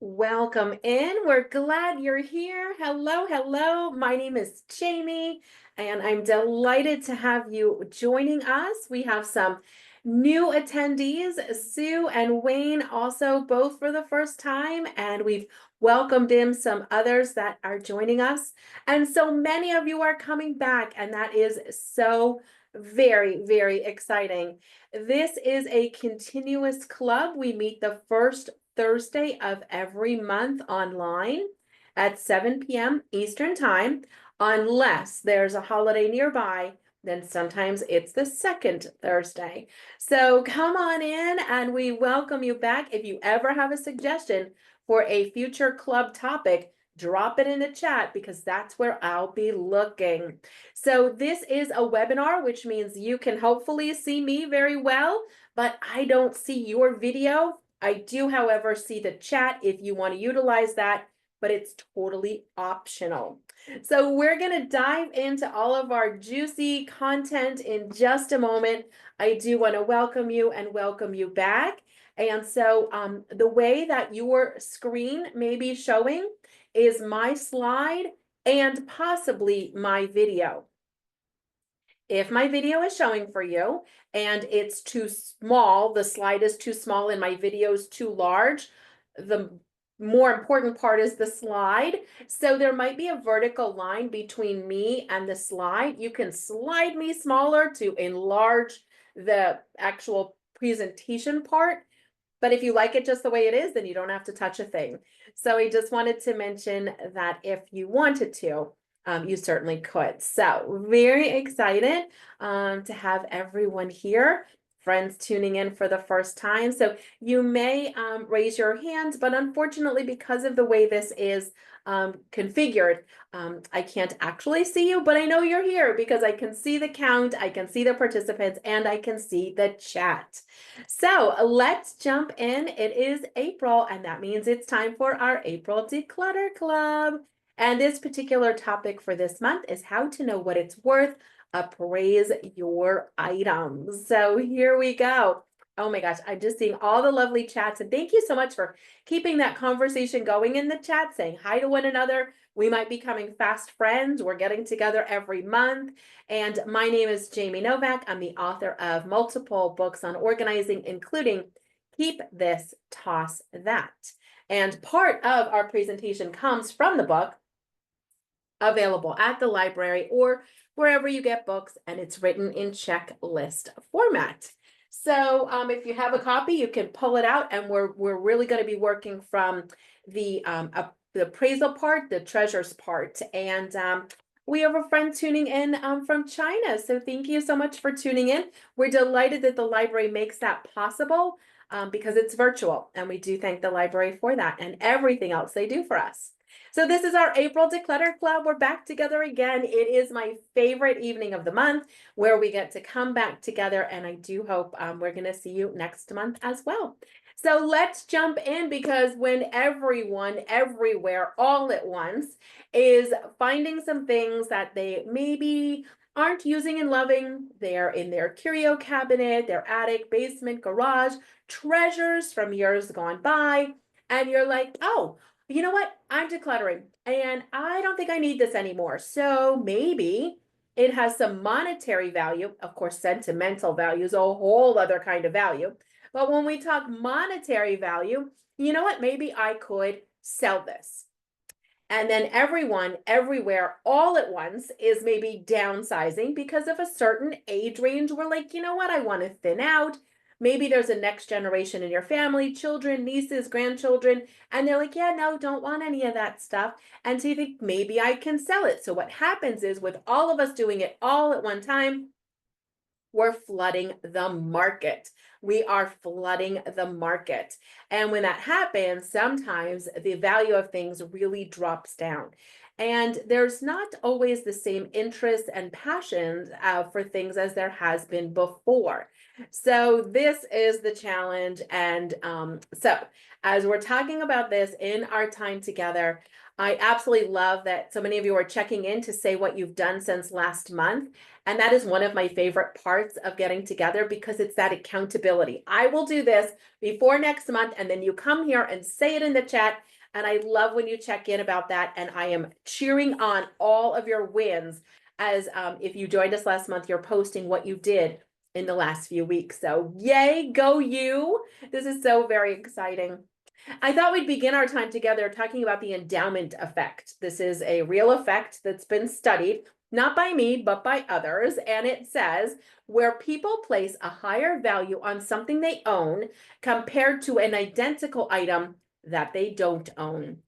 Welcome in. We're glad you're here. Hello, hello. My name is Jamie, and I'm delighted to have you joining us. We have some new attendees, Sue and Wayne, also both for the first time, and we've welcomed in some others that are joining us. And so many of you are coming back, and that is so very, very exciting. This is a continuous club. We meet the first Thursday of every month online at 7 p.m. Eastern Time, unless there's a holiday nearby, then sometimes it's the second Thursday. So come on in and we welcome you back. If you ever have a suggestion for a future club topic, drop it in the chat because that's where I'll be looking. So this is a webinar, which means you can hopefully see me very well, but I don't see your video. I do, however, see the chat if you want to utilize that, but it's totally optional. So we're going to dive into all of our juicy content in just a moment. I do want to welcome you and welcome you back. And so the way that your screen may be showing is my slide and possibly my video. If my video is showing for you and it's too small, the slide is too small and my video is too large, the more important part is the slide. So there might be a vertical line between me and the slide. You can slide me smaller to enlarge the actual presentation part. But if you like it just the way it is, then you don't have to touch a thing. So I just wanted to mention that if you wanted to, you certainly could. So very excited to have everyone here, friends tuning in for the first time. So you may raise your hands, but unfortunately, because of the way this is configured, I can't actually see you, but I know you're here because I can see the count, I can see the participants, and I can see the chat. So let's jump in. It is April, and that means it's time for our April Declutter Club. And this particular topic for this month is how to know what it's worth, appraise your items. So here we go. Oh my gosh, I'm just seeing all the lovely chats. And thank you so much for keeping that conversation going in the chat, saying hi to one another. We might be becoming fast friends. We're getting together every month. And my name is Jamie Novak. I'm the author of multiple books on organizing, including Keep This, Toss That. And part of our presentation comes from the book, available at the library or wherever you get books, and it's written in checklist format. So if you have a copy, you can pull it out, and we're really going to be working from the appraisal part, the treasures part, and we have a friend tuning in from China. So thank you so much for tuning in. We're delighted that the library makes that possible because it's virtual, and we do thank the library for that and everything else they do for us. So this is our April Declutter Club. We're back together again. It is my favorite evening of the month where we get to come back together, and I do hope we're going to see you next month as well. So let's jump in, because when everyone, everywhere, all at once is finding some things that they maybe aren't using and loving, they're in their curio cabinet, their attic, basement, garage, treasures from years gone by, and you're like, oh, you know what? I'm decluttering and I don't think I need this anymore. So maybe it has some monetary value. Of course, sentimental value is a whole other kind of value. But when we talk monetary value, you know what? Maybe I could sell this. And then everyone, everywhere, all at once is maybe downsizing because of a certain age range. We're like, you know what? I want to thin out. Maybe there's a next generation in your family, children, nieces, grandchildren, and they're like, yeah, no, don't want any of that stuff. And so you think maybe I can sell it. So what happens is, with all of us doing it all at one time, we're flooding the market. We are flooding the market. And when that happens, sometimes the value of things really drops down. And there's not always the same interest and passion for things as there has been before. So this is the challenge. And so as we're talking about this in our time together, I absolutely love that so many of you are checking in to say what you've done since last month. And that is one of my favorite parts of getting together because it's that accountability. I will do this before next month, and then you come here and say it in the chat. And I love when you check in about that. And I am cheering on all of your wins as if you joined us last month, you're posting what you did in the last few weeks. So yay, go you. This is so very exciting. I thought we'd begin our time together talking about the endowment effect. This is a real effect that's been studied, not by me, but by others. And it says where people place a higher value on something they own compared to an identical item that they don't own.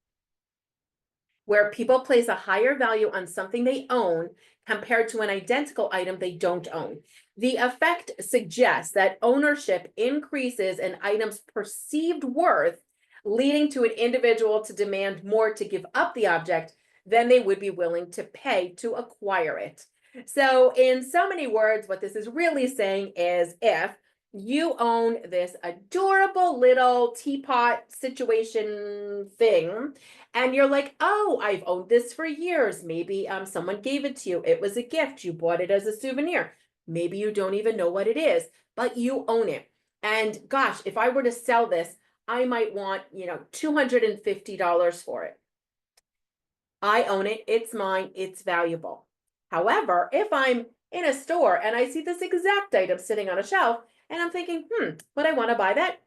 Where people place a higher value on something they own compared to an identical item they don't own. The effect suggests that ownership increases an item's perceived worth, leading to an individual to demand more to give up the object than they would be willing to pay to acquire it. So in so many words, what this is really saying is if you own this adorable little teapot situation thing, and you're like, oh, I've owned this for years. Maybe someone gave it to you. It was a gift. You bought it as a souvenir. Maybe you don't even know what it is, but you own it. And gosh, if I were to sell this, I might want, $250 for it. I own it. It's mine. It's valuable. However, if I'm in a store and I see this exact item sitting on a shelf and I'm thinking, would I want to buy that?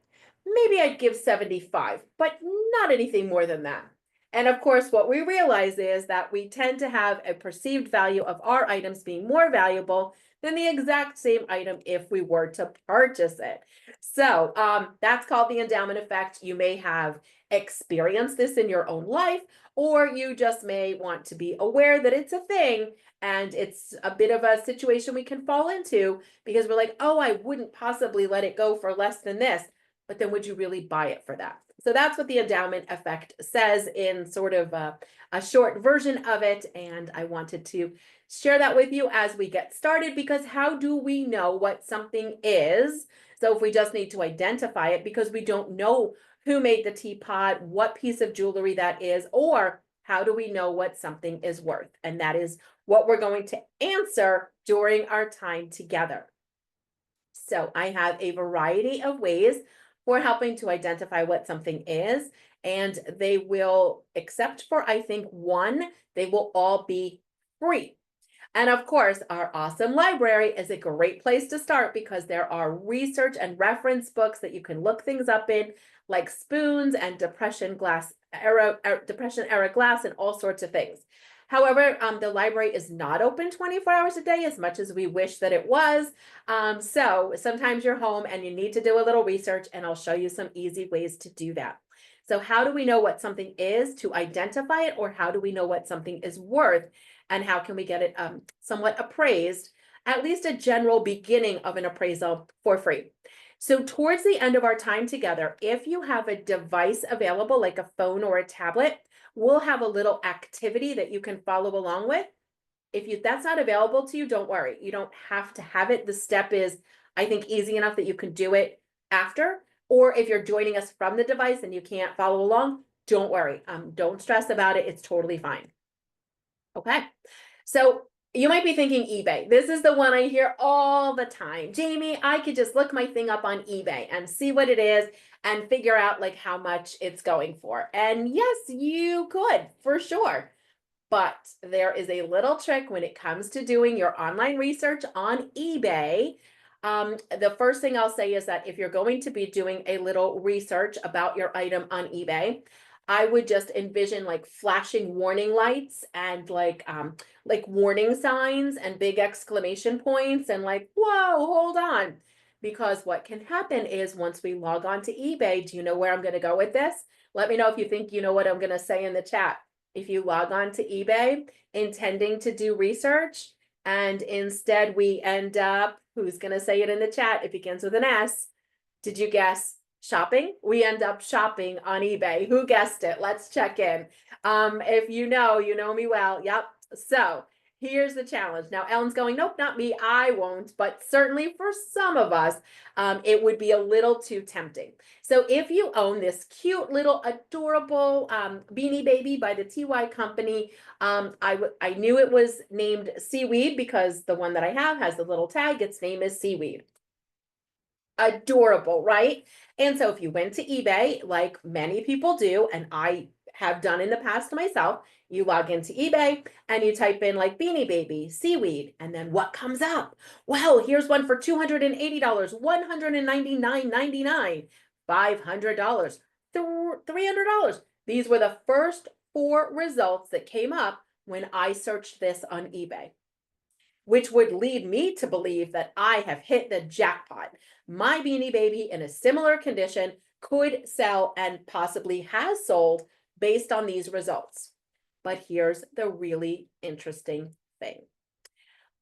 Maybe I'd give 75, but not anything more than that. And of course, what we realize is that we tend to have a perceived value of our items being more valuable than the exact same item if we were to purchase it. So that's called the endowment effect. You may have experienced this in your own life, or you just may want to be aware that it's a thing and it's a bit of a situation we can fall into because we're like, oh, I wouldn't possibly let it go for less than this. But then would you really buy it for that? So that's what the endowment effect says in sort of a short version of it. And I wanted to share that with you as we get started, because how do we know what something is? So if we just need to identify it because we don't know who made the teapot, what piece of jewelry that is, or how do we know what something is worth? And that is what we're going to answer during our time together. So I have a variety of ways for helping to identify what something is, and they will, except for I think one, they will all be free. And of course, our awesome library is a great place to start because there are research and reference books that you can look things up in, like spoons and Depression era glass and all sorts of things. However, the library is not open 24 hours a day as much as we wish that it was. So sometimes you're home and you need to do a little research, and I'll show you some easy ways to do that. So how do we know what something is to identify it, or how do we know what something is worth, and how can we get it somewhat appraised, at least a general beginning of an appraisal for free? So towards the end of our time together, if you have a device available like a phone or a tablet, we'll have a little activity that you can follow along with. If that's not available to you, don't worry. You don't have to have it. The step is, I think, easy enough that you can do it after. Or if you're joining us from the device and you can't follow along, don't worry. Don't stress about it. It's totally fine. Okay. So you might be thinking eBay. This is the one I hear all the time. Jamie, I could just look my thing up on eBay and see what it is and figure out like how much it's going for. And yes, you could for sure. But there is a little trick when it comes to doing your online research on eBay. The first thing I'll say is that if you're going to be doing a little research about your item on eBay, I would just envision like flashing warning lights and like warning signs and big exclamation points and like, whoa, hold on. Because what can happen is once we log on to eBay, do you know where I'm going to go with this? Let me know if you think you know what I'm going to say in the chat. If you log on to eBay intending to do research and instead we end up, who's going to say it in the chat? It begins with an S. Did you guess? Shopping? We end up shopping on eBay. Who guessed it? Let's check in. If you know me well. Yep. So Here's the challenge. Now, Ellen's going, nope, not me. I won't. But certainly for some of us, it would be a little too tempting. So if you own this cute little adorable Beanie Baby by the TY company, I knew it was named Seaweed because the one that I have has the little tag. Its name is Seaweed. Adorable, right? And so if you went to eBay, like many people do, and I have done in the past myself, you log into eBay and you type in like Beanie Baby, Seaweed, and then what comes up? Well, here's one for $280, $199.99, $500, $300. These were the first 4 results that came up when I searched this on eBay, which would lead me to believe that I have hit the jackpot. My Beanie Baby in a similar condition could sell and possibly has sold based on these results. But here's the really interesting thing.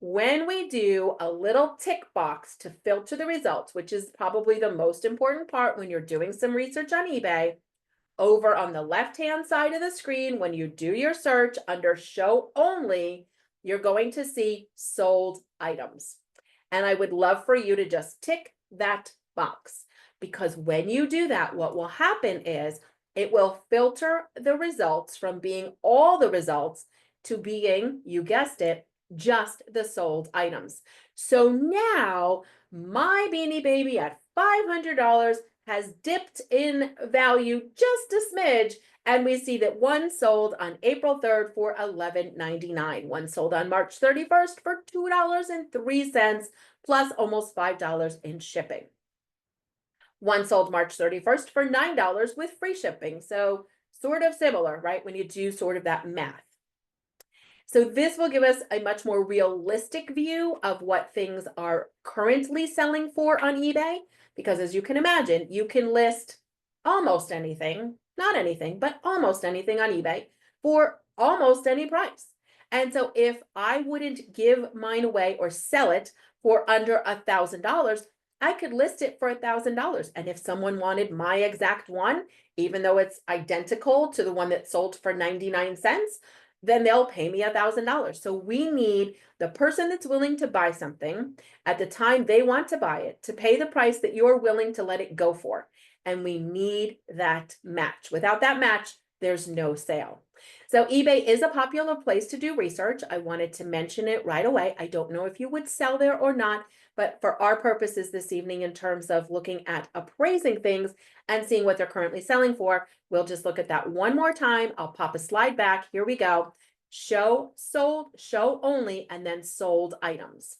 When we do a little tick box to filter the results, which is probably the most important part when you're doing some research on eBay, over on the left-hand side of the screen, when you do your search under Show Only, you're going to see sold items. And I would love for you to just tick that box, because when you do that, what will happen is it will filter the results from being all the results to being, you guessed it, just the sold items. So now my Beanie Baby at $500 has dipped in value just a smidge, and we see that one sold on April 3rd for $11.99. One sold on March 31st for $2.03 plus almost $5 in shipping. One sold March 31st for $9 with free shipping. So sort of similar, right? When you do sort of that math. So this will give us a much more realistic view of what things are currently selling for on eBay, because as you can imagine, you can list almost anything, not anything, but almost anything on eBay for almost any price. And so if I wouldn't give mine away or sell it for under $1,000, I could list it for $1,000. And if someone wanted my exact one, even though it's identical to the one that sold for 99 cents, then they'll pay me $1,000. So we need the person that's willing to buy something at the time they want to buy it to pay the price that you're willing to let it go for. And we need that match. Without that match, there's no sale. So eBay is a popular place to do research. I wanted to mention it right away. I don't know if you would sell there or not, but for our purposes this evening, in terms of looking at appraising things and seeing what they're currently selling for, we'll just look at that one more time. I'll pop a slide back. Here we go. Show, sold, show only, and then sold items.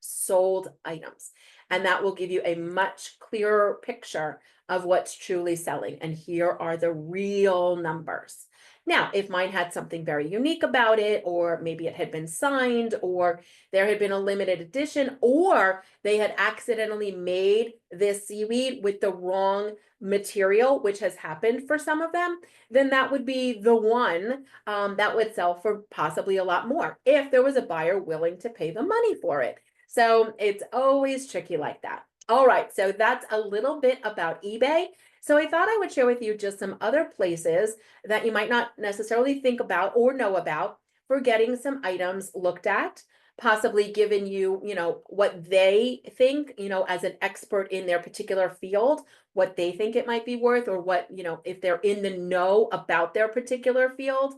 Sold items. And that will give you a much clearer picture of what's truly selling. And here are the real numbers. Now, if mine had something very unique about it, or maybe it had been signed, or there had been a limited edition, or they had accidentally made this seaweed with the wrong material, which has happened for some of them, then that would be the one that would sell for possibly a lot more if there was a buyer willing to pay the money for it. So it's always tricky like that. All right, so that's a little bit about eBay. So I thought I would share with you just some other places that you might not necessarily think about or know about for getting some items looked at, possibly given you, what they think, as an expert in their particular field, what they think it might be worth, or what, if they're in the know about their particular field,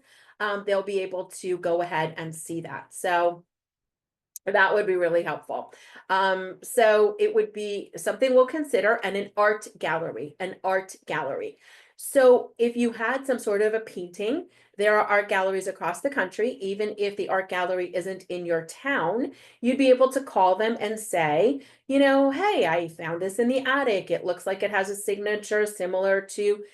they'll be able to go ahead and see that. So that would be really helpful. So it would be something we'll consider, and an art gallery. So if you had some sort of a painting, there are art galleries across the country. Even if the art gallery isn't in your town, you'd be able to call them and say, hey, I found this in the attic. It looks like it has a signature similar to,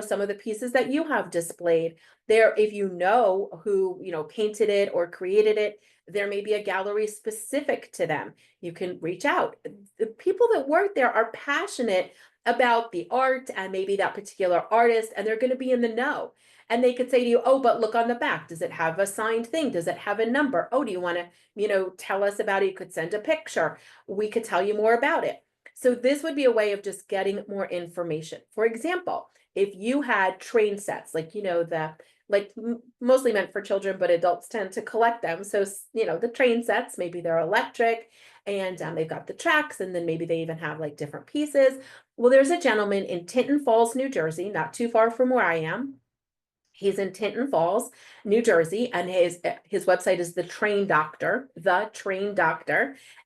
some of the pieces that you have displayed there. If you know who, painted it or created it, there may be a gallery specific to them. You can reach out. The people that work there are passionate about the art and maybe that particular artist, and they're going to be in the know. And they could say to you, oh, but look on the back. Does it have a signed thing? Does it have a number? Oh, do you want to, tell us about it? You could send a picture. We could tell you more about it. So this would be a way of just getting more information. For example, if you had train sets, like, the like mostly meant for children, but adults tend to collect them. So, the train sets, maybe they're electric, and they've got the tracks, and then maybe they even have like different pieces. Well, there's a gentleman in Tinton Falls, New Jersey, not too far from where I am. He's in Tinton Falls, New Jersey, and his website is The Train Doctor,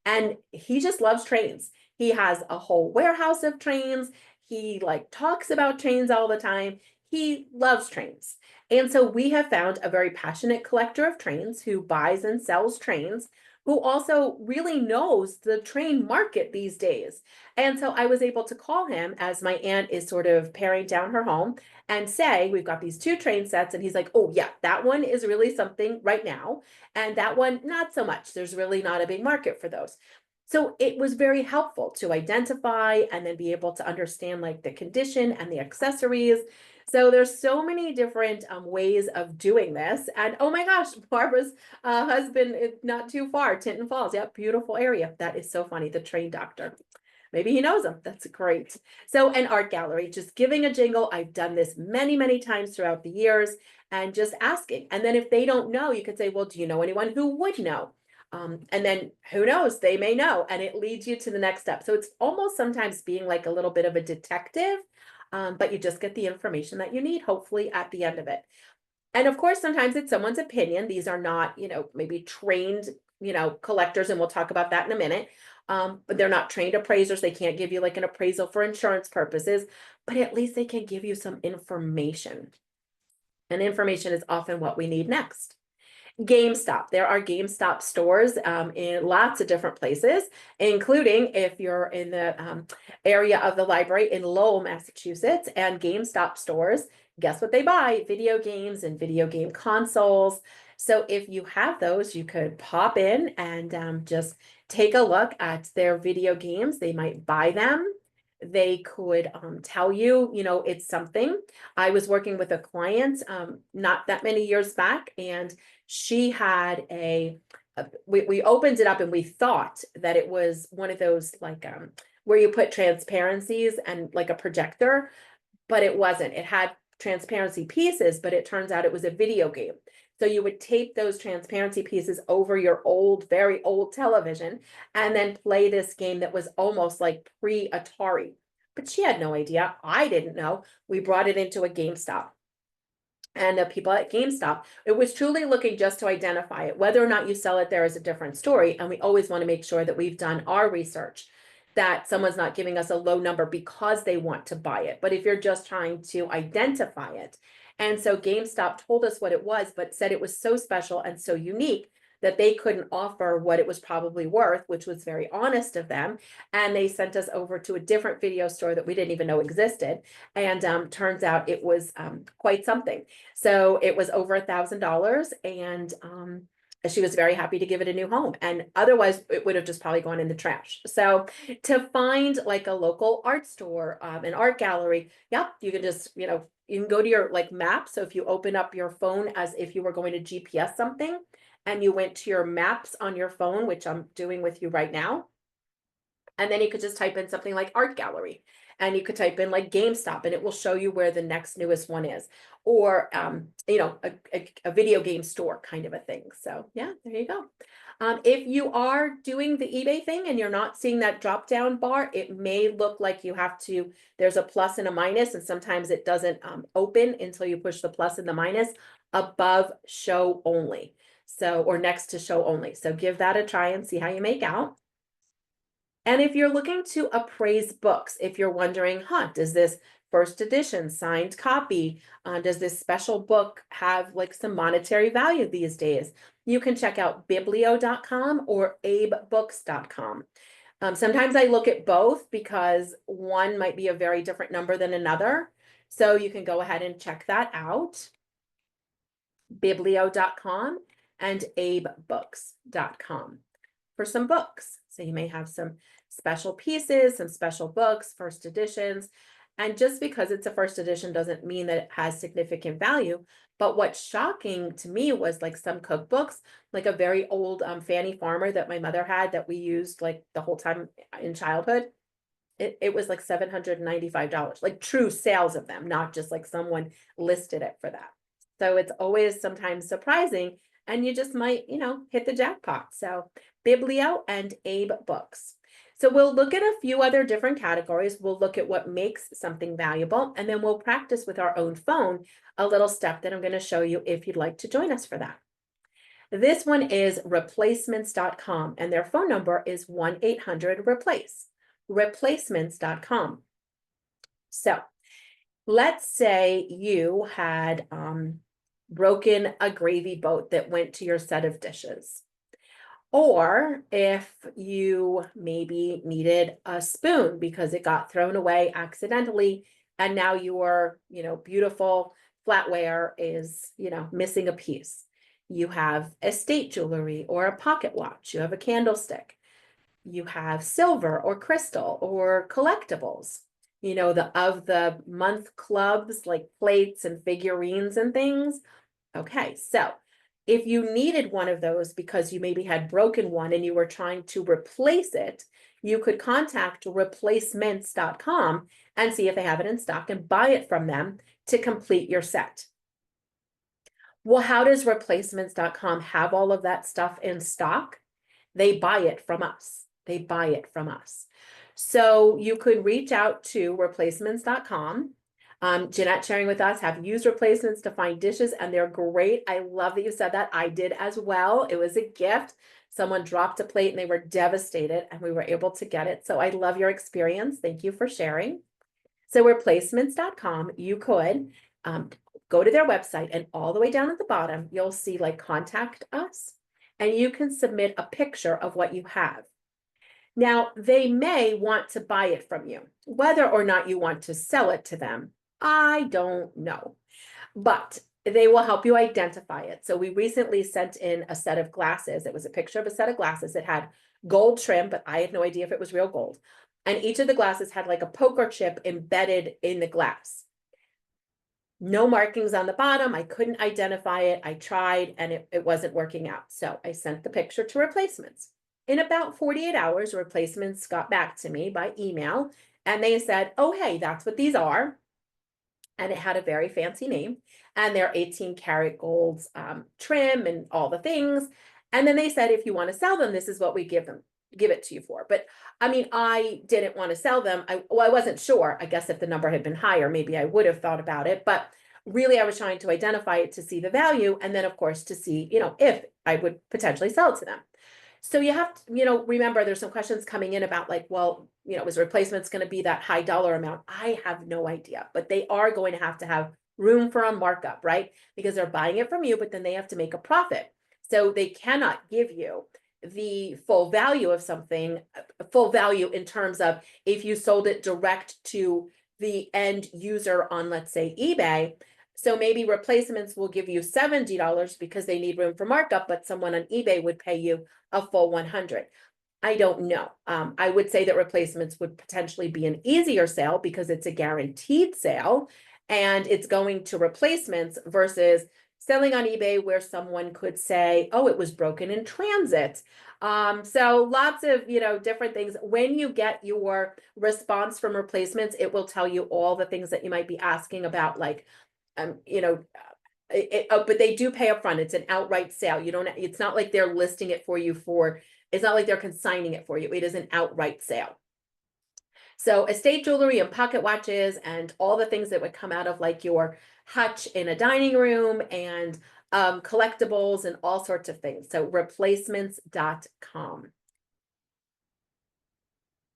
and he just loves trains. He has a whole warehouse of trains. He like talks about trains all the time. He loves trains. And so we have found a very passionate collector of trains who buys and sells trains, who also really knows the train market these days. And so I was able to call him as my aunt is sort of paring down her home and say, we've got these two train sets. And he's like, oh, yeah, that one is really something right now. And that one, not so much. There's really not a big market for those. So it was very helpful to identify and then be able to understand like the condition and the accessories. So there's so many different ways of doing this. And oh my gosh, Barbara's husband is not too far, Tinton Falls. Yep, beautiful area. That is so funny. The Train Doctor. Maybe he knows them. That's great. So an art gallery, just giving a jingle. I've done this many, many times throughout the years and just asking. And then if they don't know, you could say, well, do you know anyone who would know? And then who knows, they may know, and it leads you to the next step. So it's almost sometimes being like a little bit of a detective, but you just get the information that you need, hopefully at the end of it. And of course, sometimes it's someone's opinion. These are not, maybe trained, collectors, and we'll talk about that in a minute. But they're not trained appraisers. They can't give you like an appraisal for insurance purposes, but at least they can give you some information. And information is often what we need next. GameStop. There are GameStop stores in lots of different places, including if you're in the area of the library in Lowell, Massachusetts, and GameStop stores, guess what they buy? Video games and video game consoles. So if you have those, you could pop in and just take a look at their video games. They might buy them. They could tell you, it's something. I was working with a client not that many years back, and she had we opened it up and we thought that it was one of those like where you put transparencies and like a projector, but it wasn't. It had transparency pieces, but it turns out it was a video game. So you would tape those transparency pieces over your old, very old television and then play this game that was almost like pre-Atari. But she had no idea. I didn't know. We brought it into a GameStop. And the people at GameStop, it was truly looking just to identify it. Whether or not you sell it there is a different story. And we always want to make sure that we've done our research, that someone's not giving us a low number because they want to buy it. But if you're just trying to identify it. And so GameStop told us what it was, but said it was so special and so unique that they couldn't offer what it was probably worth, which was very honest of them. And they sent us over to a different video store that we didn't even know existed. And turns out it was quite something. So it was over $1,000, and she was very happy to give it a new home. And otherwise it would have just probably gone in the trash. So to find like a local art store, an art gallery, yep, you can just, you can go to your like map. So if you open up your phone as if you were going to GPS something, and you went to your maps on your phone, which I'm doing with you right now. And then you could just type in something like art gallery, and you could type in like GameStop, and it will show you where the next newest one is, or, a video game store kind of a thing. So yeah, there you go. If you are doing the eBay thing and you're not seeing that drop down bar, it may look like you have to, there's a plus and a minus, and sometimes it doesn't open until you push the plus and the minus above show only. So, or next to show only. So give that a try and see how you make out. And if you're looking to appraise books, if you're wondering, does this first edition signed copy, does this special book have like some monetary value these days? You can check out biblio.com or abebooks.com. Sometimes I look at both because one might be a very different number than another. So you can go ahead and check that out. Biblio.com and abebooks.com for some books. So you may have some special pieces, some special books, first editions. And just because it's a first edition doesn't mean that it has significant value. But what's shocking to me was like some cookbooks, like a very old Fanny Farmer that my mother had that we used like the whole time in childhood. It was like $795, like true sales of them, not just like someone listed it for that. So it's always sometimes surprising, and you just might, hit the jackpot. So Biblio and Abe Books. So we'll look at a few other different categories. We'll look at what makes something valuable, and then we'll practice with our own phone a little step that I'm going to show you if you'd like to join us for that. This one is replacements.com, and their phone number is 1-800-REPLACE, replacements.com. So let's say you had broken a gravy boat that went to your set of dishes. Or if you maybe needed a spoon because it got thrown away accidentally, and now your, beautiful flatware is, missing a piece. You have estate jewelry or a pocket watch. You have a candlestick. You have silver or crystal or collectibles. The month clubs like plates and figurines and things. Okay, so if you needed one of those because you maybe had broken one and you were trying to replace it, you could contact replacements.com and see if they have it in stock and buy it from them to complete your set. Well, how does replacements.com have all of that stuff in stock? They buy it from us. They buy it from us. So you could reach out to replacements.com. Jeanette sharing with us, have used replacements to find dishes, and they're great. I love that you said that. I did as well. It was a gift. Someone dropped a plate and they were devastated, and we were able to get it. So I love your experience. Thank you for sharing. So replacements.com, you could go to their website, and all the way down at the bottom, you'll see like contact us, and you can submit a picture of what you have. Now, they may want to buy it from you. Whether or not you want to sell it to them, I don't know, but they will help you identify it. So we recently sent in a set of glasses. It was a picture of a set of glasses. It had gold trim, but I had no idea if it was real gold. And each of the glasses had like a poker chip embedded in the glass. No markings on the bottom. I couldn't identify it. I tried and it wasn't working out. So I sent the picture to replacements. In about 48 hours, replacements got back to me by email, and they said, oh, hey, that's what these are. And it had a very fancy name, and they're 18 karat gold trim and all the things. And then they said, if you want to sell them, this is what we give it to you for. But I mean, I didn't want to sell them. I wasn't sure. I guess if the number had been higher, maybe I would have thought about it. But really, I was trying to identify it to see the value, and then of course to see, if I would potentially sell it to them. So you have to, remember there's some questions coming in about like, well, is replacements going to be that high dollar amount? I have no idea, but they are going to have room for a markup, right? Because they're buying it from you, but then they have to make a profit. So they cannot give you the full value of something, full value in terms of if you sold it direct to the end user on, let's say, eBay. So maybe replacements will give you $70 because they need room for markup, but someone on eBay would pay you a full 100. I don't know. I would say that replacements would potentially be an easier sale because it's a guaranteed sale and it's going to replacements versus selling on eBay where someone could say, oh, it was broken in transit. So lots of, different things. When you get your response from replacements, it will tell you all the things that you might be asking about, like, but they do pay up front. It's an outright sale. It's not like they're listing it for you it's not like they're consigning it for you. It is an outright sale. So estate jewelry and pocket watches and all the things that would come out of like your hutch in a dining room and collectibles and all sorts of things. So replacements.com.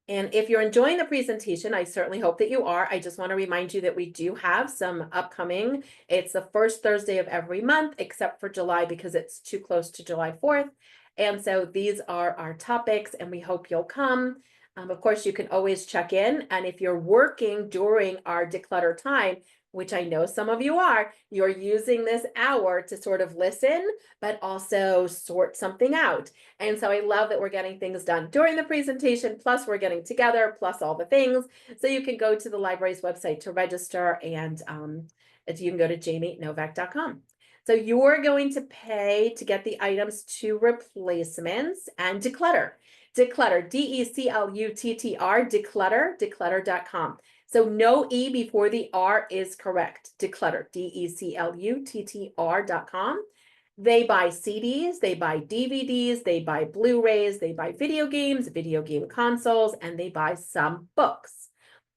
And if you're enjoying the presentation, I certainly hope that you are. I just want to remind you that we do have some upcoming. It's the first Thursday of every month, except for July because it's too close to July 4th. And so these are our topics, and we hope you'll come. Of course, you can always check in. And if you're working during our declutter time, which I know some of you are, you're using this hour to sort of listen, but also sort something out. And so I love that we're getting things done during the presentation, plus we're getting together, plus all the things. So you can go to the library's website to register, and you can go to jamienovak.com. So you're going to pay to get the items to replacements and declutter. Declutter, Declutter, declutter.com. So So no E before the R is correct. Declutter, Decluttr.com. They buy CDs, they buy DVDs, they buy Blu-rays, they buy video games, video game consoles, and they buy some books.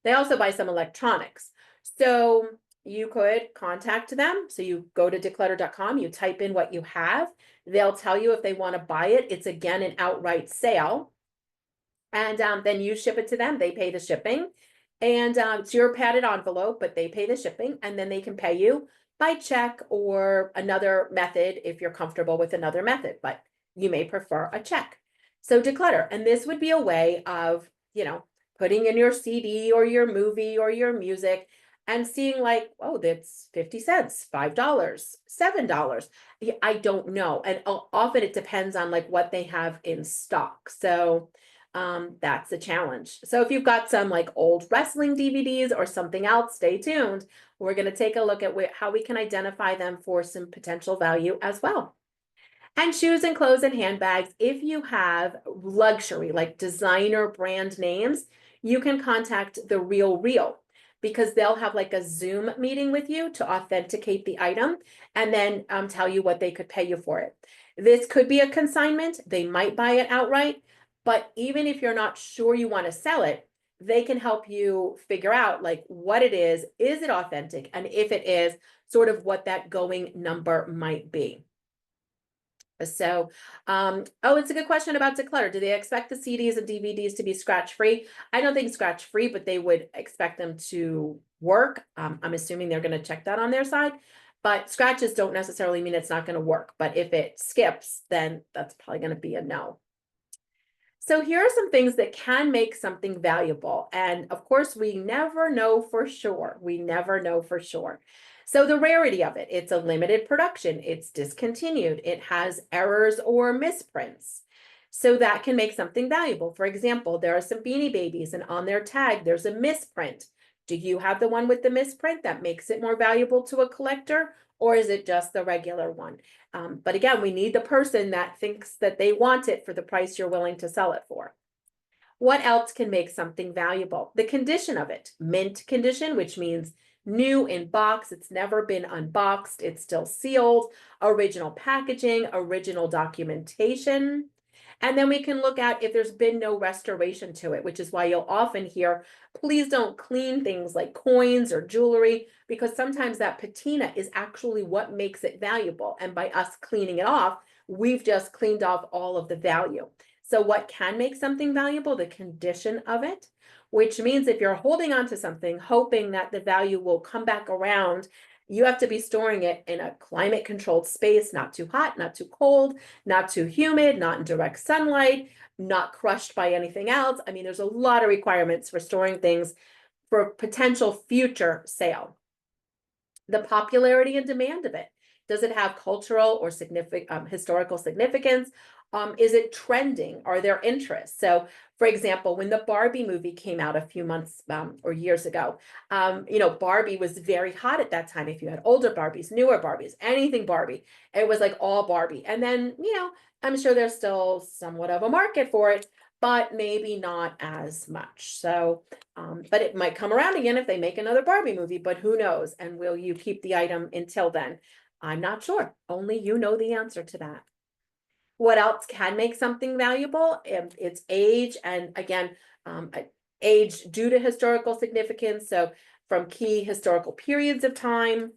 They also buy some electronics. So you could contact them. So you go to declutter.com, you type in what you have. They'll tell you if they want to buy it. It's again an outright sale. And then you ship it to them. They pay the shipping. And it's your padded envelope, but they pay the shipping. And then they can pay you by check or another method if you're comfortable with another method, but you may prefer a check. So declutter. And this would be a way of, putting in your CD or your movie or your music and seeing like, oh, that's 50 cents, $5, $7. I don't know. And often it depends on like what they have in stock. So that's the challenge. So if you've got some like old wrestling DVDs or something else, stay tuned. We're going to take a look at how we can identify them for some potential value as well. And shoes and clothes and handbags, if you have luxury, like designer brand names, you can contact The Real because they'll have like a Zoom meeting with you to authenticate the item and then tell you what they could pay you for it. This could be a consignment. They might buy it outright, but even if you're not sure you want to sell it, they can help you figure out like what it is it authentic? And if it is, sort of what that going number might be. So, it's a good question about Declutter. Do they expect the CDs and DVDs to be scratch-free? I don't think scratch-free, but they would expect them to work. I'm assuming they're going to check that on their side, but scratches don't necessarily mean it's not going to work. But if it skips, then that's probably going to be a no. So here are some things that can make something valuable. And of course, we never know for sure. We never know for sure. So the rarity of it, it's a limited production, it's discontinued, it has errors or misprints. So that can make something valuable. For example, there are some Beanie Babies and on their tag, there's a misprint. Do you have the one with the misprint that makes it more valuable to a collector? Or is it just the regular one? But again, we need the person that thinks that they want it for the price you're willing to sell it for. What else can make something valuable? The condition of it. Mint condition, which means new in box, it's never been unboxed, it's still sealed, original packaging, original documentation. And then we can look at if there's been no restoration to it, which is why you'll often hear, please don't clean things like coins or jewelry, because sometimes that patina is actually what makes it valuable. And by us cleaning it off, we've just cleaned off all of the value. So what can make something valuable? The condition of it, which means if you're holding on to something, hoping that the value will come back around, you have to be storing it in a climate controlled space, not too hot, not too cold, not too humid, not in direct sunlight, not crushed by anything else. I mean, there's a lot of requirements for storing things for potential future sale. The popularity and demand of it. Does it have cultural or historical significance? Is it trending? Are there interests? So, for example, when the Barbie movie came out a few months or years ago, Barbie was very hot at that time. If you had older Barbies, newer Barbies, anything Barbie, it was like all Barbie. And then, I'm sure there's still somewhat of a market for it, but maybe not as much. So, but it might come around again if they make another Barbie movie, but who knows? And will you keep the item until then? I'm not sure. Only you know the answer to that. What else can make something valuable? It's age, and again, age due to historical significance. So from key historical periods of time,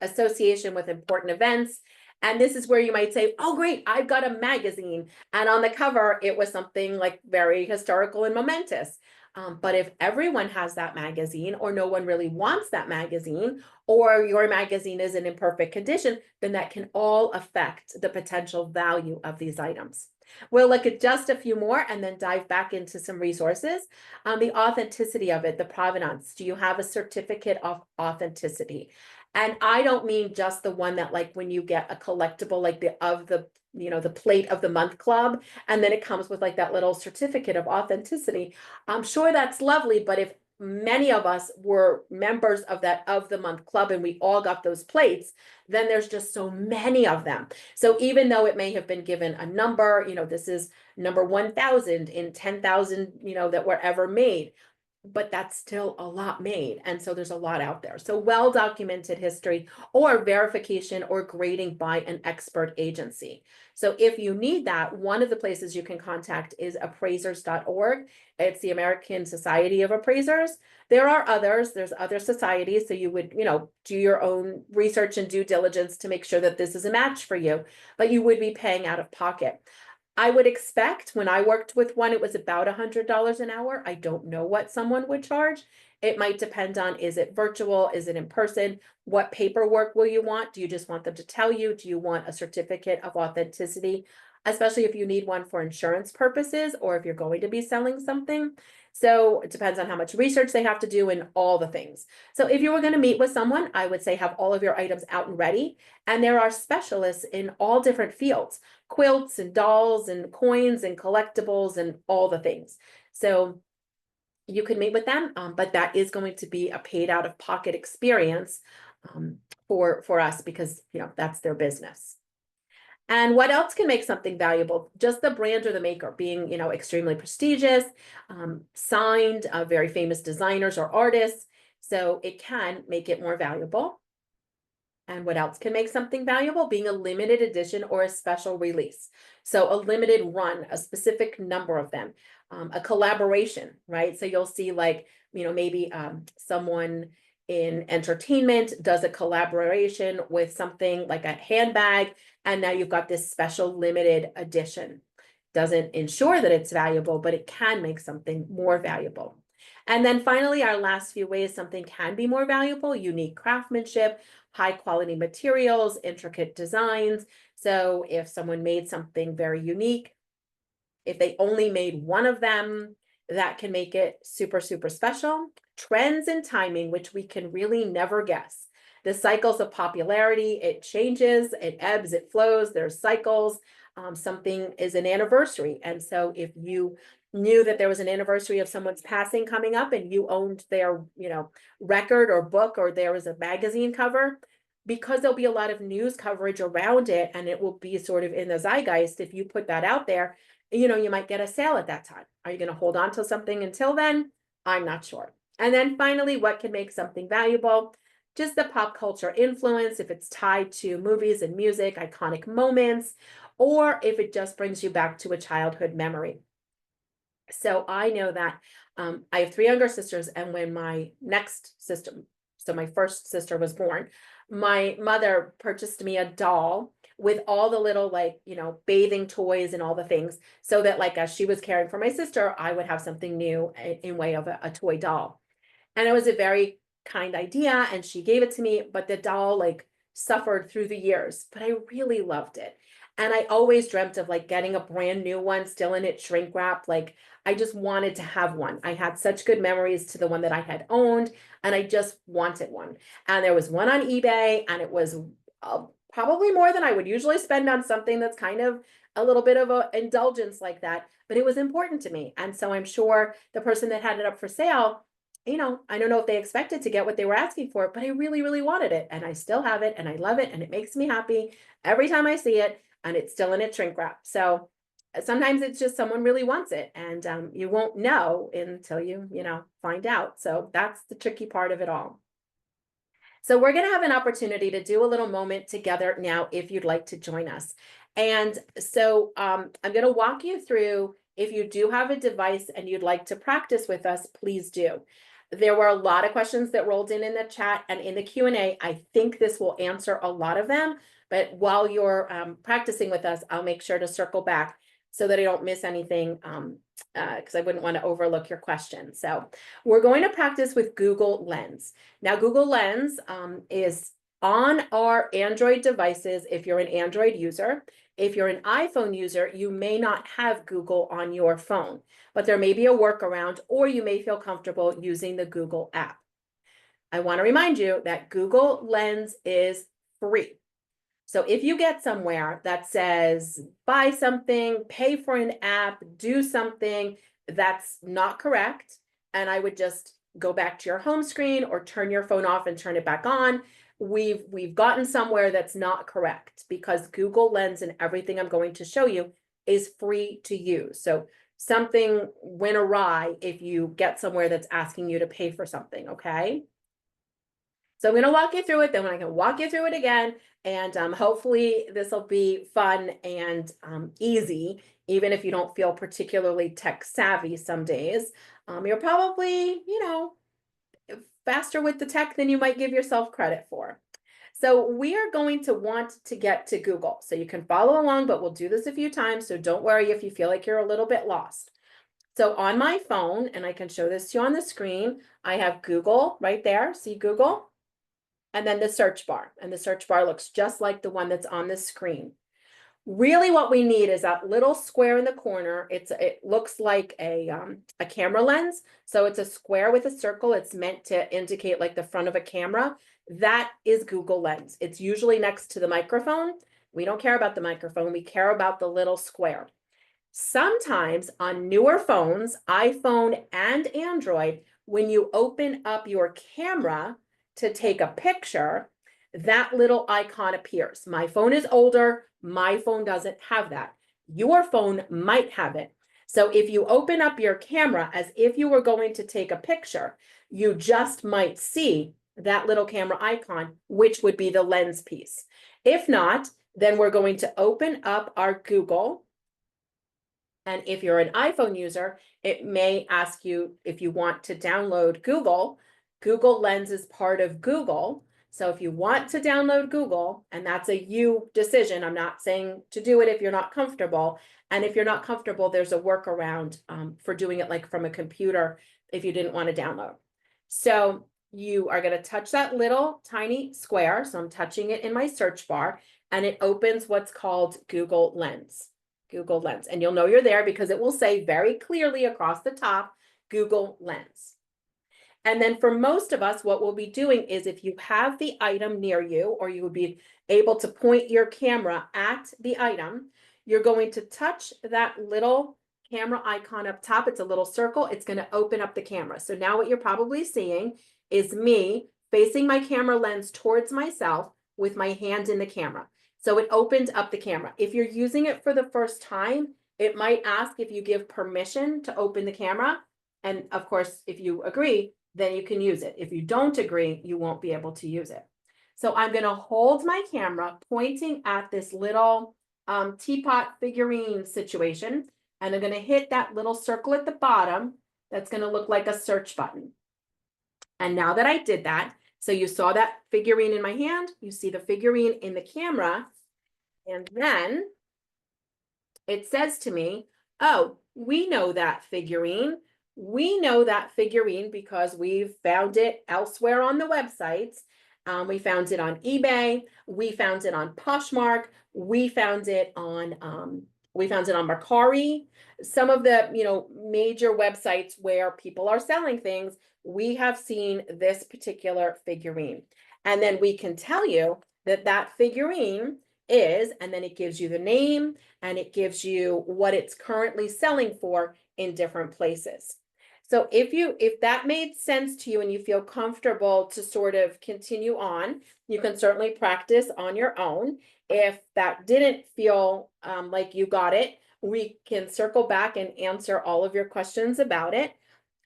association with important events. And this is where you might say, oh, great, I've got a magazine. And on the cover, it was something like very historical and momentous. But if everyone has that magazine or no one really wants that magazine or your magazine is in imperfect condition, then that can all affect the potential value of these items. We'll look at just a few more and then dive back into some resources. The authenticity of it, the provenance. Do you have a certificate of authenticity? And I don't mean just the one that like when you get a collectible like the plate of the month club, and then it comes with like that little certificate of authenticity. I'm sure that's lovely, but if many of us were members of that of the month club and we all got those plates, then there's just so many of them. So even though it may have been given a number, this is number 1,000 in 10,000, that were ever made, but that's still a lot made. And so there's a lot out there. So well-documented history or verification or grading by an expert agency. So if you need that, one of the places you can contact is appraisers.org. It's the American Society of Appraisers. There are others, there's other societies. So you would, do your own research and due diligence to make sure that this is a match for you, but you would be paying out of pocket. I would expect when I worked with one, it was about $100 an hour. I don't know what someone would charge. It might depend on, is it virtual? Is it in person? What paperwork will you want? Do you just want them to tell you? Do you want a certificate of authenticity? Especially if you need one for insurance purposes or if you're going to be selling something. So it depends on how much research they have to do and all the things. So if you were going to meet with someone, I would say have all of your items out and ready. And there are specialists in all different fields, quilts and dolls and coins and collectibles and all the things. So you could meet with them, but that is going to be a paid out of pocket experience for us because, that's their business. And what else can make something valuable? Just the brand or the maker being, extremely prestigious, signed, very famous designers or artists. So it can make it more valuable. And what else can make something valuable? Being a limited edition or a special release. So a limited run, a specific number of them, a collaboration, right? So you'll see maybe someone in entertainment does a collaboration with something like a handbag, and now you've got this special limited edition. Doesn't ensure that it's valuable, but it can make something more valuable. And then finally, our last few ways something can be more valuable: unique craftsmanship, high quality materials, intricate designs. So if someone made something very unique, if they only made one of them, that can make it super, super special. Trends and timing, which we can really never guess. The cycles of popularity, it changes, it ebbs, it flows, there's cycles. Something is an anniversary. And so if you knew that there was an anniversary of someone's passing coming up and you owned their, record or book, or there was a magazine cover, because there'll be a lot of news coverage around it and it will be sort of in the zeitgeist. If you put that out there, you might get a sale at that time. Are you going to hold on to something until then? I'm not sure. And then finally, what can make something valuable? Just the pop culture influence, if it's tied to movies and music, iconic moments, or if it just brings you back to a childhood memory. So I know that I have 3 younger sisters, and when my next sister, so my first sister was born, my mother purchased me a doll with all the little bathing toys and all the things, so that as she was caring for my sister, I would have something new in way of a toy doll. And it was a very kind idea, and she gave it to me, but the doll suffered through the years, but I really loved it. And I always dreamt of getting a brand new one, still in its shrink wrap. I just wanted to have one. I had such good memories to the one that I had owned, and I just wanted one. And there was one on eBay, and it was probably more than I would usually spend on something that's kind of a little bit of an indulgence like that, but it was important to me. And so I'm sure the person that had it up for sale, I don't know if they expected to get what they were asking for, but I really, really wanted it. And I still have it, and I love it, and it makes me happy every time I see it, and it's still in its shrink wrap. So sometimes it's just someone really wants it, and you won't know until you find out. So that's the tricky part of it all. So we're going to have an opportunity to do a little moment together now if you'd like to join us. And so I'm going to walk you through. If you do have a device and you'd like to practice with us, please do. There were a lot of questions that rolled in the chat and in the Q&A. I think this will answer a lot of them, but while you're practicing with us, I'll make sure to circle back so that I don't miss anything, because I wouldn't want to overlook your question. So we're going to practice with Google Lens. Now, Google Lens is on our Android devices if you're an Android user. If you're an iPhone user, you may not have Google on your phone, but there may be a workaround, or you may feel comfortable using the Google app. I want to remind you that Google Lens is free. So if you get somewhere that says, buy something, pay for an app, do something, that's not correct. And I would just go back to your home screen or turn your phone off and turn it back on. We've gotten somewhere that's not correct, because Google Lens and everything I'm going to show you is free to use. So something went awry if you get somewhere that's asking you to pay for something, okay? So I'm going to walk you through it, then I can walk you through it again, and hopefully this will be fun and easy, even if you don't feel particularly tech savvy some days. You're probably, faster with the tech than you might give yourself credit for. So we are going to want to get to Google. So you can follow along, but we'll do this a few times. So don't worry if you feel like you're a little bit lost. So on my phone, and I can show this to you on the screen, I have Google right there. See Google? And then the search bar. And the search bar looks just like the one that's on the screen. Really what we need is that little square in the corner. It looks like a camera lens. So it's a square with a circle. It's meant to indicate like the front of a camera. That is Google Lens. It's usually next to the microphone. We don't care about the microphone. We care about the little square. Sometimes on newer phones, iPhone and Android, when you open up your camera to take a picture, that little icon appears. My phone is older. My phone doesn't have that. Your phone might have it. So if you open up your camera as if you were going to take a picture, you just might see that little camera icon, which would be the lens piece. If not, then we're going to open up our Google. And if you're an iPhone user, it may ask you if you want to download Google. Google Lens is part of Google. So if you want to download Google, and that's a you decision, I'm not saying to do it if you're not comfortable. And if you're not comfortable, there's a workaround for doing it like from a computer if you didn't want to download. So you are going to touch that little tiny square. So I'm touching it in my search bar, and it opens what's called Google Lens. Google Lens. And you'll know you're there because it will say very clearly across the top, Google Lens. And then for most of us, what we'll be doing is if you have the item near you, or you would be able to point your camera at the item, you're going to touch that little camera icon up top. It's a little circle. It's going to open up the camera. So now what you're probably seeing is me facing my camera lens towards myself with my hand in the camera. So it opened up the camera. If you're using it for the first time, it might ask if you give permission to open the camera. And of course, if you agree, then you can use it. If you don't agree, you won't be able to use it. So I'm going to hold my camera pointing at this little teapot figurine situation. And I'm going to hit that little circle at the bottom. That's going to look like a search button. And now that I did that, so you saw that figurine in my hand, you see the figurine in the camera, and then it says to me, oh, we know that figurine. We know that figurine because we've found it elsewhere on the websites. We found it on eBay. We found it on Poshmark. We found it on Mercari. Some of the major websites where people are selling things, we have seen this particular figurine. And then we can tell you that that figurine is, and then it gives you the name and it gives you what it's currently selling for in different places. So if that made sense to you and you feel comfortable to sort of continue on, you can certainly practice on your own. If that didn't feel like you got it, we can circle back and answer all of your questions about it.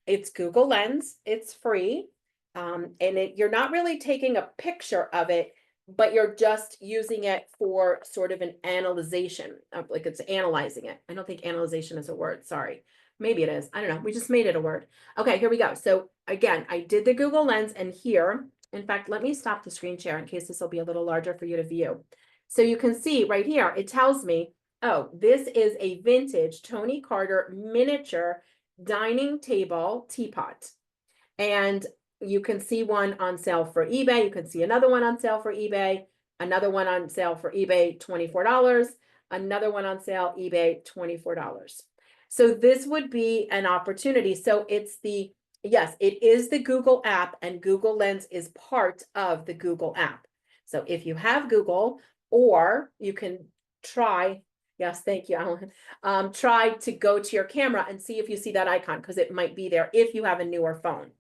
It's Google Lens, it's free, and you're not really taking a picture of it, but you're just using it for sort of an analyzation, like it's analyzing it. I don't think analyzation is a word, sorry. Maybe it is, I don't know, we just made it a word. Okay, here we go. So again, I did the Google Lens, and here, in fact, let me stop the screen share in case this will be a little larger for you to view. So you can see right here, it tells me, oh, this is a vintage Tony Carter miniature dining table teapot. And you can see one on sale for eBay. You can see another one on sale for eBay, another one on sale for eBay, $24, another one on sale, eBay, $24. So this would be an opportunity. So yes, it is the Google app, and Google Lens is part of the Google app. So if you have Google, or you can try, yes, thank you, Alan, try to go to your camera and see if you see that icon, because it might be there if you have a newer phone.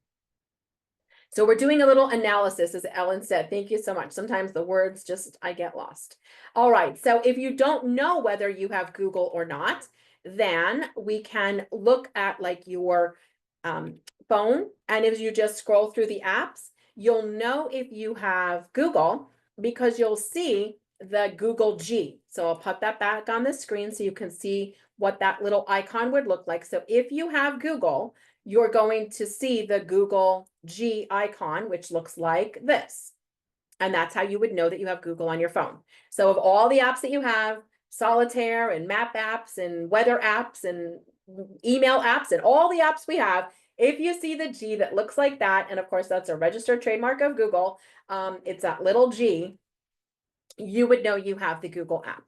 So we're doing a little analysis, as Ellen said. Thank you so much. Sometimes the words I get lost. All right, so if you don't know whether you have Google or not, then we can look at like your phone. And if you just scroll through the apps, you'll know if you have Google because you'll see the Google G. So I'll put that back on the screen so you can see what that little icon would look like. So if you have Google, you're going to see the Google G icon, which looks like this. And that's how you would know that you have Google on your phone. So of all the apps that you have, Solitaire and map apps and weather apps and email apps and all the apps we have, if you see the G that looks like that, and of course that's a registered trademark of Google, it's that little G, you would know you have the Google app.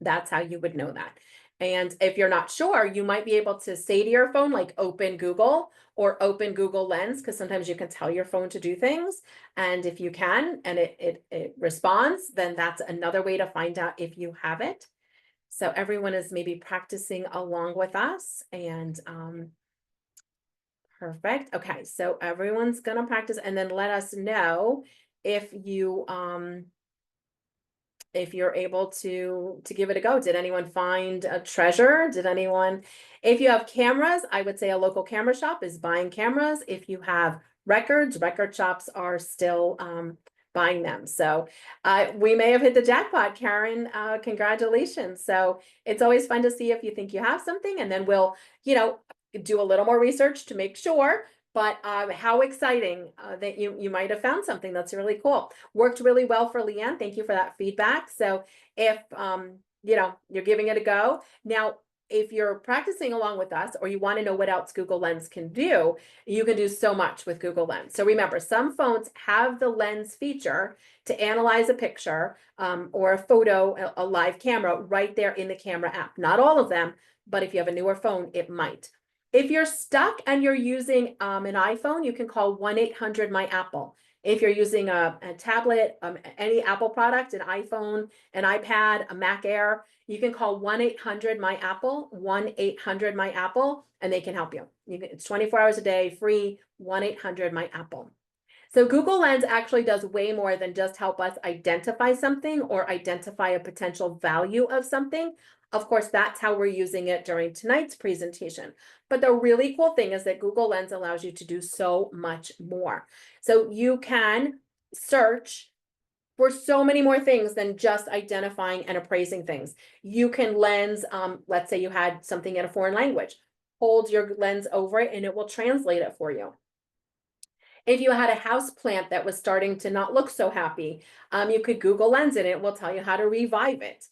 That's how you would know that. And if you're not sure, you might be able to say to your phone, like open Google or open Google Lens, because sometimes you can tell your phone to do things. And if you can, and it responds, then that's another way to find out if you have it. So everyone is maybe practicing along with us, and perfect. Okay, so everyone's gonna practice and then let us know if you're able to give it a go. Did anyone find a treasure? Did anyone, if you have cameras, I would say a local camera shop is buying cameras. If you have records, record shops are still buying them. So we may have hit the jackpot, Karen. Congratulations. So it's always fun to see if you think you have something, and then we'll, do a little more research to make sure. But how exciting that you might have found something that's really cool. Worked really well for Leanne. Thank you for that feedback. So if you're giving it a go. Now, if you're practicing along with us or you want to know what else Google Lens can do, you can do so much with Google Lens. So remember, some phones have the Lens feature to analyze a picture or a photo, a live camera right there in the camera app. Not all of them, but if you have a newer phone, it might. If you're stuck and you're using an iPhone, you can call 1-800-MY-APPLE. If you're using a tablet, any Apple product, an iPhone, an iPad, a Mac Air, you can call 1-800-MY-APPLE, 1-800-MY-APPLE, and they can help you. It's 24 hours a day, free, 1-800-MY-APPLE. So Google Lens actually does way more than just help us identify something or identify a potential value of something. Of course, that's how we're using it during tonight's presentation. But the really cool thing is that Google Lens allows you to do so much more. So you can search for so many more things than just identifying and appraising things. You can lens, let's say you had something in a foreign language, hold your lens over it and it will translate it for you. If you had a house plant that was starting to not look so happy, you could Google Lens it. It will tell you how to revive it.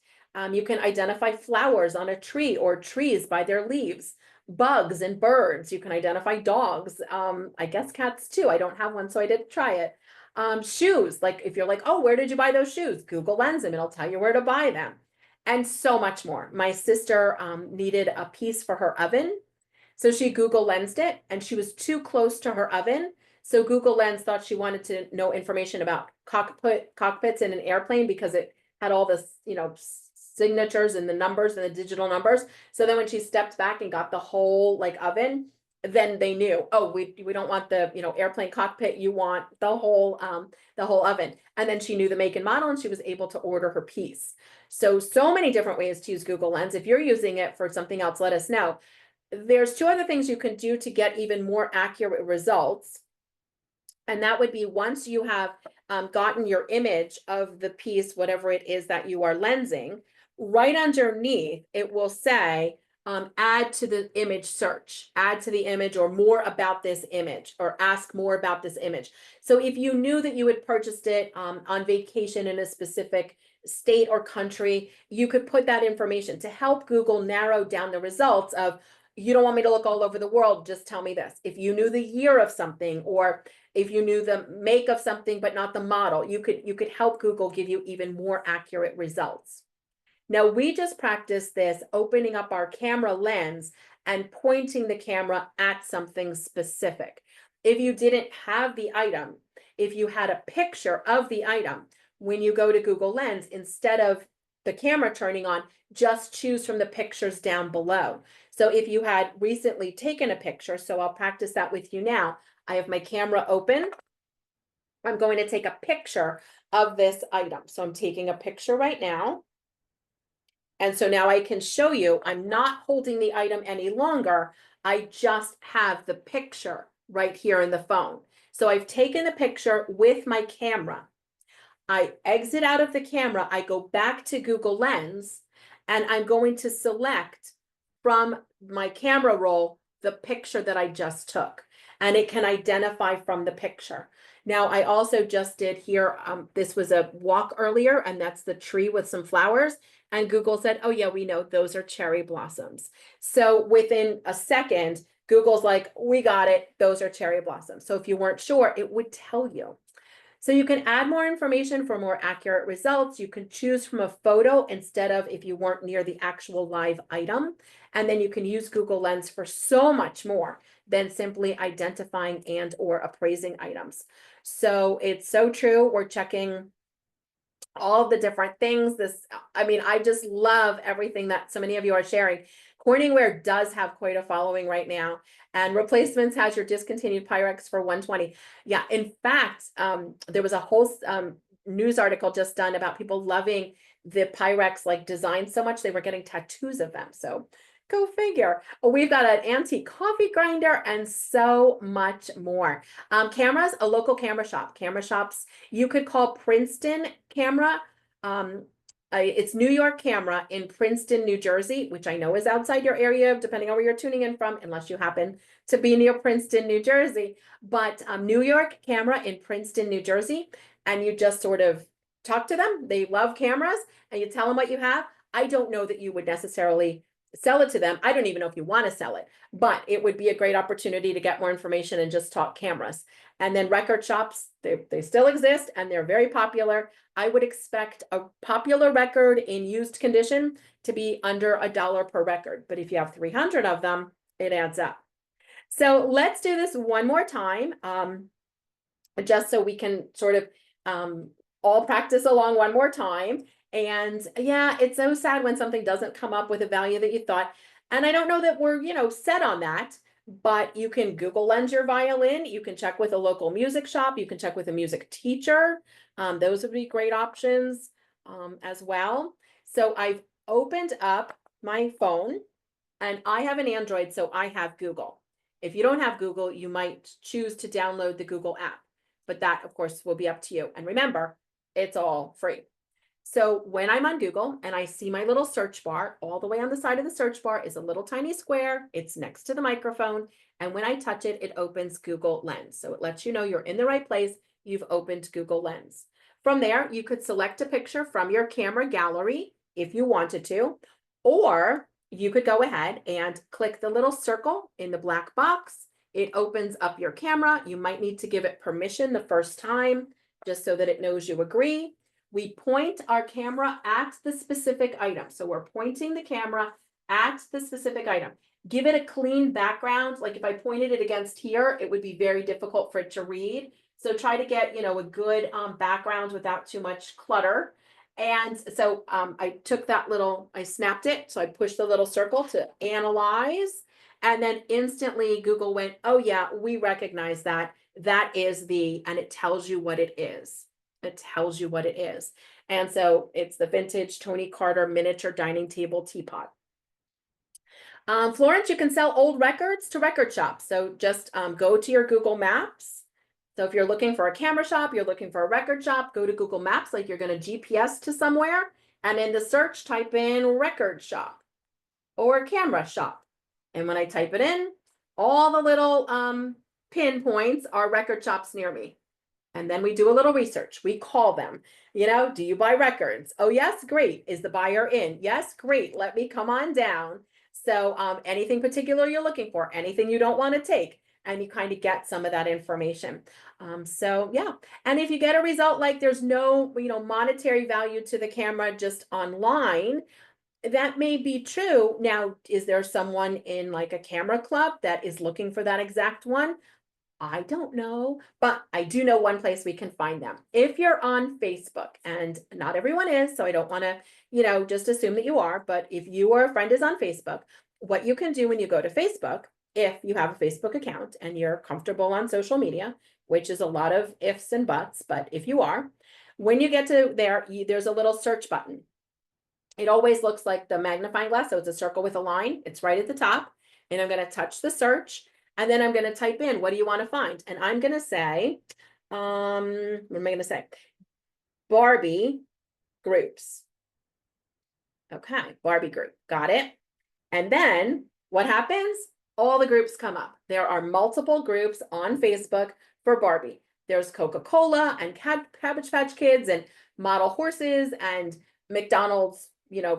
You can identify flowers on a tree or trees by their leaves, bugs and birds. You can identify dogs. I guess cats too. I don't have one, so I didn't try it. Shoes, like if you're like, oh, where did you buy those shoes? Google Lens them. It'll tell you where to buy them. And so much more. My sister needed a piece for her oven. So she Google Lensed it and she was too close to her oven. So Google Lens thought she wanted to know information about cockpits in an airplane because it had all this, signatures and the numbers and the digital numbers. So then when she stepped back and got the whole like oven, then they knew, oh, we don't want the, airplane cockpit. You want the whole oven. And then she knew the make and model and she was able to order her piece. So many different ways to use Google Lens. If you're using it for something else, let us know. There's two other things you can do to get even more accurate results. And that would be once you have gotten your image of the piece, whatever it is that you are lensing, right underneath, it will say, add to the image search, add to the image or more about this image or ask more about this image. So if you knew that you had purchased it on vacation in a specific state or country, you could put that information to help Google narrow down the results of, you don't want me to look all over the world, just tell me this. If you knew the year of something, or if you knew the make of something, but not the model, you could help Google give you even more accurate results. Now, we just practiced this, opening up our camera lens and pointing the camera at something specific. If you didn't have the item, if you had a picture of the item, when you go to Google Lens, instead of the camera turning on, just choose from the pictures down below. So if you had recently taken a picture, so I'll practice that with you now. I have my camera open. I'm going to take a picture of this item. So I'm taking a picture right now. And so now I can show you, I'm not holding the item any longer. I just have the picture right here in the phone. So I've taken the picture with my camera. I exit out of the camera, I go back to Google Lens, and I'm going to select from my camera roll the picture that I just took, and it can identify from the picture. Now, I also just did here, this was a walk earlier, and that's the tree with some flowers, and Google said, oh yeah, we know those are cherry blossoms. So within a second, Google's like, we got it, those are cherry blossoms. So if you weren't sure, it would tell you. So you can add more information for more accurate results. You can choose from a photo instead of if you weren't near the actual live item. And then you can use Google Lens for so much more than simply identifying and or appraising items. So it's so true. We're checking all the different things. I mean, I just love everything that so many of you are sharing. Corningware does have quite a following right now, and Replacements has your discontinued Pyrex for 120. Yeah, in fact, there was a whole news article just done about people loving the Pyrex like design so much they were getting tattoos of them. So go figure. We've got an antique coffee grinder and so much more. Cameras, a local camera shop. Camera shops, you could call Princeton Camera. It's New York Camera in Princeton, New Jersey, which I know is outside your area, depending on where you're tuning in from, unless you happen to be near Princeton, New Jersey. But New York Camera in Princeton, New Jersey, and you just sort of talk to them. They love cameras, and you tell them what you have. I don't know that you would necessarily sell it to them. I don't even know if you want to sell it, but it would be a great opportunity to get more information and just talk cameras. And then record shops, they still exist and they're very popular. I would expect a popular record in used condition to be under $1 per record. But if you have 300 of them, it adds up. So let's do this one more time, just so we can sort of all practice along one more time. And yeah, it's so sad when something doesn't come up with a value that you thought. And I don't know that we're, set on that, but you can Google Lens your violin. You can check with a local music shop. You can check with a music teacher. Those would be great options as well. So I've opened up my phone and I have an Android, so I have Google. If you don't have Google, you might choose to download the Google app, but that of course will be up to you. And remember, it's all free. So when I'm on Google and I see my little search bar, all the way on the side of the search bar is a little tiny square. It's next to the microphone. And when I touch it, it opens Google Lens. So it lets you know you're in the right place. You've opened Google Lens. From there, you could select a picture from your camera gallery if you wanted to, or you could go ahead and click the little circle in the black box. It opens up your camera. You might need to give it permission the first time, just so that it knows you agree. We point our camera at the specific item. So we're pointing the camera at the specific item. Give it a clean background. Like if I pointed it against here, it would be very difficult for it to read. So try to get, a good background without too much clutter. And so I took that I snapped it. So I pushed the little circle to analyze. And then instantly Google went, oh yeah, we recognize that. That is and it tells you what it is. It tells you what it is. And so it's the vintage Tony Carter miniature dining table teapot. Florence, you can sell old records to record shops. So just go to your Google Maps. So if you're looking for a camera shop, you're looking for a record shop, go to Google Maps like you're going to GPS to somewhere. And in the search, type in record shop or camera shop. And when I type it in, all the little pinpoints are record shops near me. And then we do a little research. We call them, do you buy records? Oh, yes, great. Is the buyer in? Yes, great. Let me come on down. So anything particular you're looking for, anything you don't want to take, and you kind of get some of that information. So yeah. And if you get a result like there's no, monetary value to the camera just online, that may be true. Now, is there someone in like a camera club that is looking for that exact one? I don't know, but I do know one place we can find them. If you're on Facebook, and not everyone is, so I don't want to, just assume that you are, but if you or a friend is on Facebook, what you can do when you go to Facebook, if you have a Facebook account and you're comfortable on social media, which is a lot of ifs and buts, but if you are, when you get to there, there's a little search button. It always looks like the magnifying glass, so it's a circle with a line. It's right at the top. And I'm going to touch the search, and then I'm going to type in, what do you want to find? And I'm going to say, what am I going to say? Barbie groups. Okay, Barbie group. Got it. And then what happens? All the groups come up. There are multiple groups on Facebook for Barbie. There's Coca-Cola and Cabbage Patch Kids and model horses and McDonald's,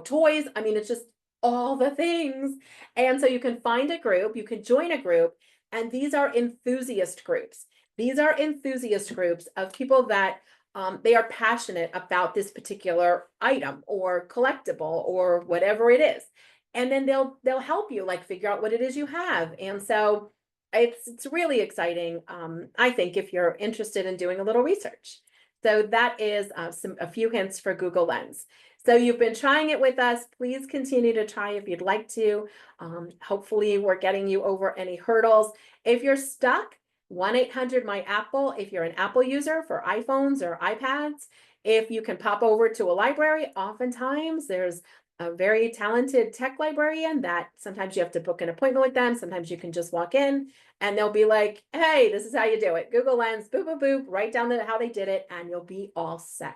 toys. I mean, it's just all the things. And so you can find a group, you can join a group, and these are enthusiast groups. These are enthusiast groups of people that they are passionate about this particular item or collectible or whatever it is. And then they'll help you like figure out what it is you have. And so it's really exciting, I think, if you're interested in doing a little research. So that is a few hints for Google Lens. So you've been trying it with us. Please continue to try if you'd like to. Hopefully we're getting you over any hurdles. If you're stuck, 1-800-MY-APPLE if you're an Apple user for iPhones or iPads. If you can pop over to a library, oftentimes there's a very talented tech librarian that sometimes you have to book an appointment with them. Sometimes you can just walk in and they'll be like, hey, this is how you do it. Google Lens, boop, boop, boop, write down how they did it, and you'll be all set.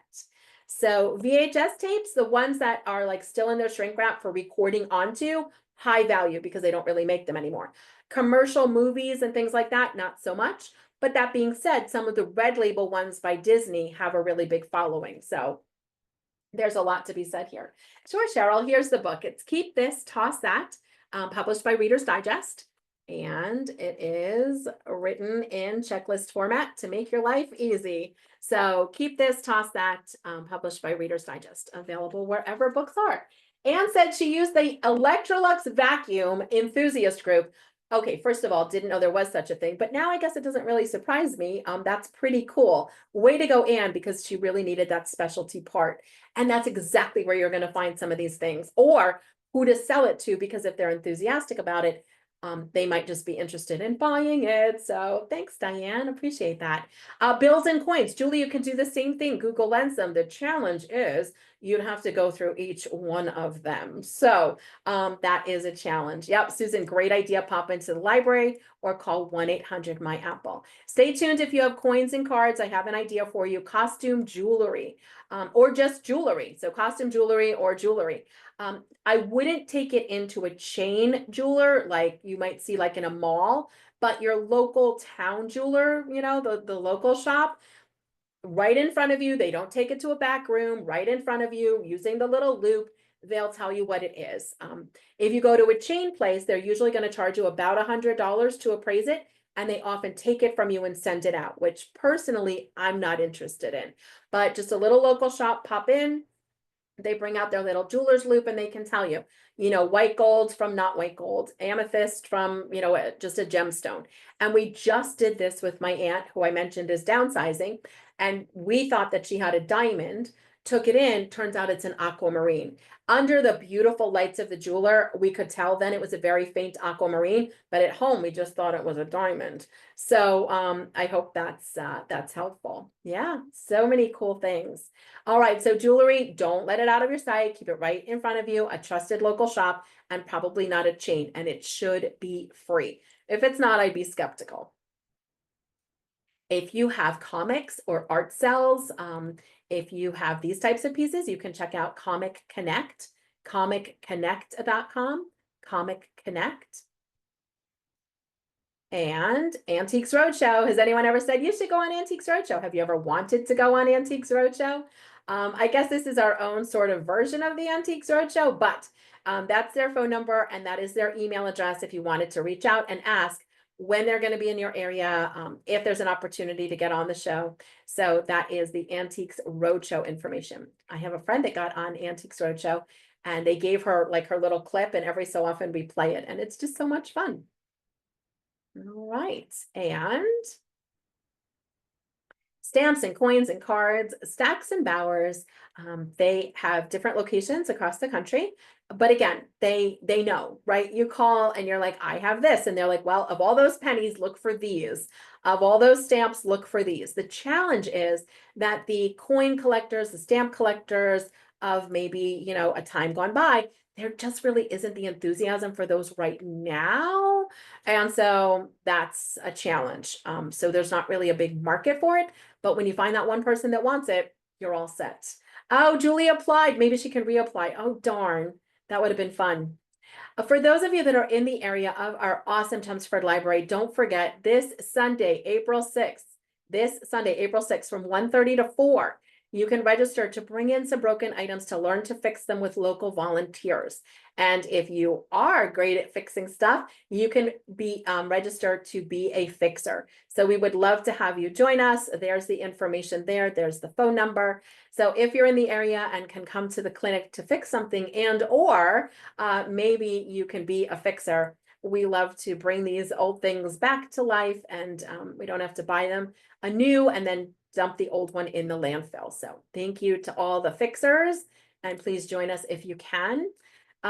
So VHS tapes, the ones that are like still in their shrink wrap for recording onto, high value because they don't really make them anymore. Commercial movies and things like that, not so much. But that being said, some of the red label ones by Disney have a really big following. So there's a lot to be said here. Sure, Cheryl, here's the book. It's Keep This, Toss That, published by Reader's Digest. And it is written in checklist format to make your life easy. So Keep This, Toss That, published by Reader's Digest, available wherever books are. Anne said she used the Electrolux vacuum enthusiast group. Okay, first of all, didn't know there was such a thing, but now I guess it doesn't really surprise me. That's pretty cool. Way to go, Anne, because she really needed that specialty part. And that's exactly where you're going to find some of these things, or who to sell it to, because if they're enthusiastic about it, they might just be interested in buying it. So thanks, Diane. Appreciate that. Bills and coins. Julie, you can do the same thing. Google Lens them. The challenge is you'd have to go through each one of them. So that is a challenge. Yep, Susan, great idea. Pop into the library or call 1-800-MY-APPLE. Stay tuned if you have coins and cards. I have an idea for you. Costume jewelry, or just jewelry. So costume jewelry or jewelry. I wouldn't take it into a chain jeweler like you might see like in a mall, but your local town jeweler, the local shop, right in front of you. They don't take it to a back room, right in front of you using the little loop. They'll tell you what it is. If you go to a chain place, they're usually going to charge you about $100 to appraise it. And they often take it from you and send it out, which personally, I'm not interested in. But just a little local shop, pop in. They bring out their little jeweler's loop and they can tell you, white gold from not white gold, amethyst from, just a gemstone. And we just did this with my aunt, who I mentioned is downsizing. And we thought that she had a diamond, took it in, turns out it's an aquamarine. Under the beautiful lights of the jeweler, we could tell then it was a very faint aquamarine, but at home we just thought it was a diamond. So I hope that's helpful. Yeah, so many cool things. All right, so jewelry, don't let it out of your sight. Keep it right in front of you, a trusted local shop, and probably not a chain, and it should be free. If it's not, I'd be skeptical. If you have comics or art cells, if you have these types of pieces, you can check out Comic Connect, comicconnect.com, Comic Connect. And Antiques Roadshow. Has anyone ever said you should go on Antiques Roadshow? Have you ever wanted to go on Antiques Roadshow? I guess this is our own sort of version of the Antiques Roadshow, but that's their phone number and that is their email address if you wanted to reach out and ask when they're going to be in your area, if there's an opportunity to get on the show. So that is the Antiques Roadshow information. I have a friend that got on Antiques Roadshow and they gave her like her little clip, and every so often we play it, and it's just so much fun. All right, and stamps and coins and cards, Stacks and Bowers. They have different locations across the country, but again, they know, right? You call and you're like, I have this, and they're like, well, of all those pennies, look for these. Of all those stamps, look for these. The challenge is that the coin collectors, the stamp collectors, of maybe, you know, a time gone by, there just really isn't the enthusiasm for those right now. And so that's a challenge. So there's not really a big market for it, but when you find that one person that wants it, you're all set. Oh, Julie applied. Maybe she can reapply. Oh, darn. That would have been fun. For those of you that are in the area of our awesome Chelmsford Library, don't forget this Sunday, April 6th, from 1:30 to 4, you can register to bring in some broken items to learn to fix them with local volunteers. And if you are great at fixing stuff, you can be registered to be a fixer. So we would love to have you join us. There's the information there. There's the phone number. So if you're in the area and can come to the clinic to fix something and or maybe you can be a fixer. We love to bring these old things back to life, and we don't have to buy them anew and then dump the old one in the landfill. So thank you to all the fixers, and please join us if you can.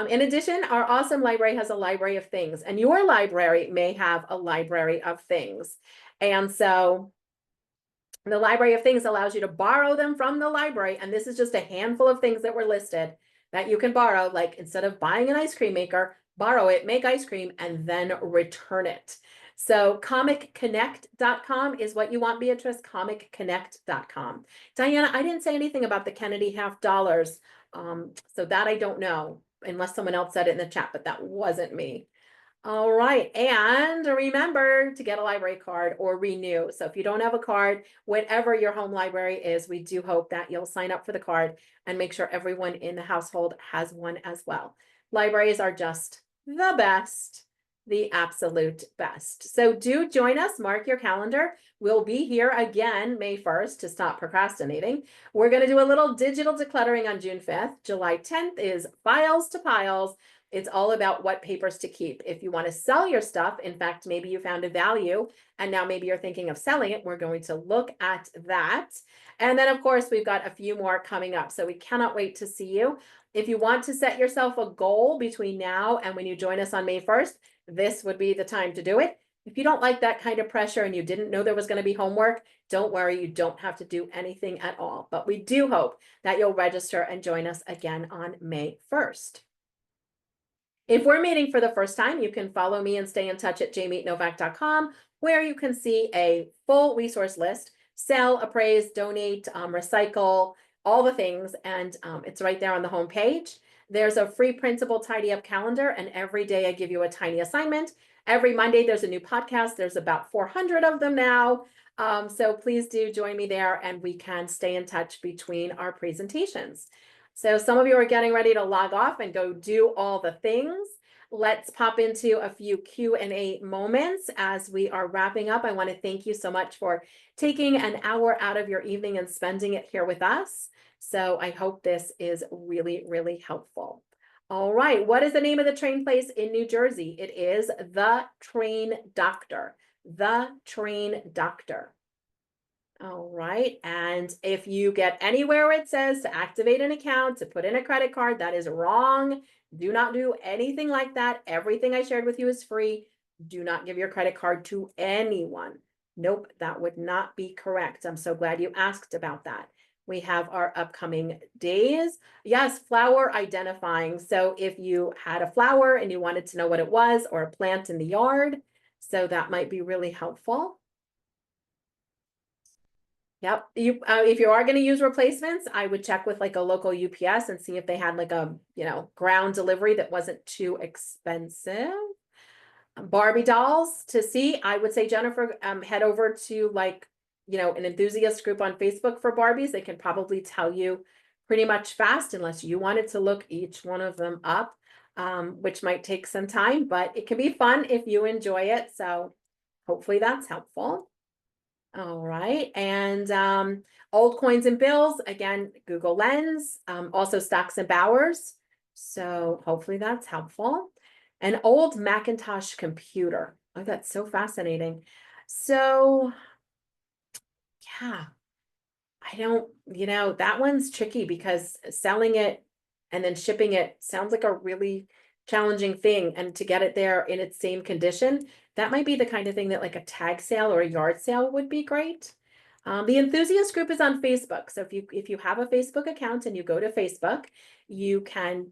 In addition, our awesome library has a library of things, and your library may have a library of things. And so the library of things allows you to borrow them from the library. And this is just a handful of things that were listed that you can borrow. Like instead of buying an ice cream maker, borrow it, make ice cream, and then return it. So comicconnect.com is what you want, Beatrice, comicconnect.com. Diana, I didn't say anything about the Kennedy $50. So that I don't know, unless someone else said it in the chat, but that wasn't me. All right, and remember to get a library card or renew. So if you don't have a card, whatever your home library is, we do hope that you'll sign up for the card and make sure everyone in the household has one as well. Libraries are just the best, the absolute best. So do join us, mark your calendar. We'll be here again May 1st to stop procrastinating. We're going to do a little digital decluttering on June 5th. July 10th is files to piles. It's all about what papers to keep. If you want to sell your stuff, in fact, maybe you found a value and now maybe you're thinking of selling it, we're going to look at that. And then of course, we've got a few more coming up. So we cannot wait to see you. If you want to set yourself a goal between now and when you join us on May 1st, this would be the time to do it. If you don't like that kind of pressure and you didn't know there was going to be homework, don't worry, you don't have to do anything at all. But we do hope that you'll register and join us again on May 1st. If we're meeting for the first time, you can follow me and stay in touch at jamienovak.com, where you can see a full resource list, sell, appraise, donate, recycle, all the things. And it's right there on the homepage. There's a free printable tidy up calendar, and every day I give you a tiny assignment. Every Monday, there's a new podcast. There's about 400 of them now. So please do join me there and we can stay in touch between our presentations. So some of you are getting ready to log off and go do all the things. Let's pop into a few Q&A moments as we are wrapping up. I want to thank you so much for taking an hour out of your evening and spending it here with us. So I hope this is really, really helpful. All right, what is the name of the train place in New Jersey? It is The Train Doctor. The Train Doctor. All right, and if you get anywhere where it says to activate an account, to put in a credit card, that is wrong. Do not do anything like that. Everything I shared with you is free. Do not give your credit card to anyone. Nope, that would not be correct. I'm so glad you asked about that. We have our upcoming days. Yes, flower identifying. So if you had a flower and you wanted to know what it was, or a plant in the yard, so that might be really helpful. Yep. If you are going to use replacements, I would check with like a local UPS and see if they had like a, ground delivery that wasn't too expensive. Barbie dolls to see, I would say, Jennifer, head over to like, an enthusiast group on Facebook for Barbies. They can probably tell you pretty much fast, unless you wanted to look each one of them up, which might take some time, but it can be fun if you enjoy it. So hopefully that's helpful. All right, and old coins and bills, again, Google Lens, also Stocks and Bowers. So hopefully that's helpful. An old Macintosh computer. Oh, that's so fascinating. So yeah, I don't, that one's tricky because selling it and then shipping it sounds like a really challenging thing. And to get it there in its same condition, that might be the kind of thing that like a tag sale or a yard sale would be great. The enthusiast group is on Facebook. So if you have a Facebook account and you go to Facebook, you can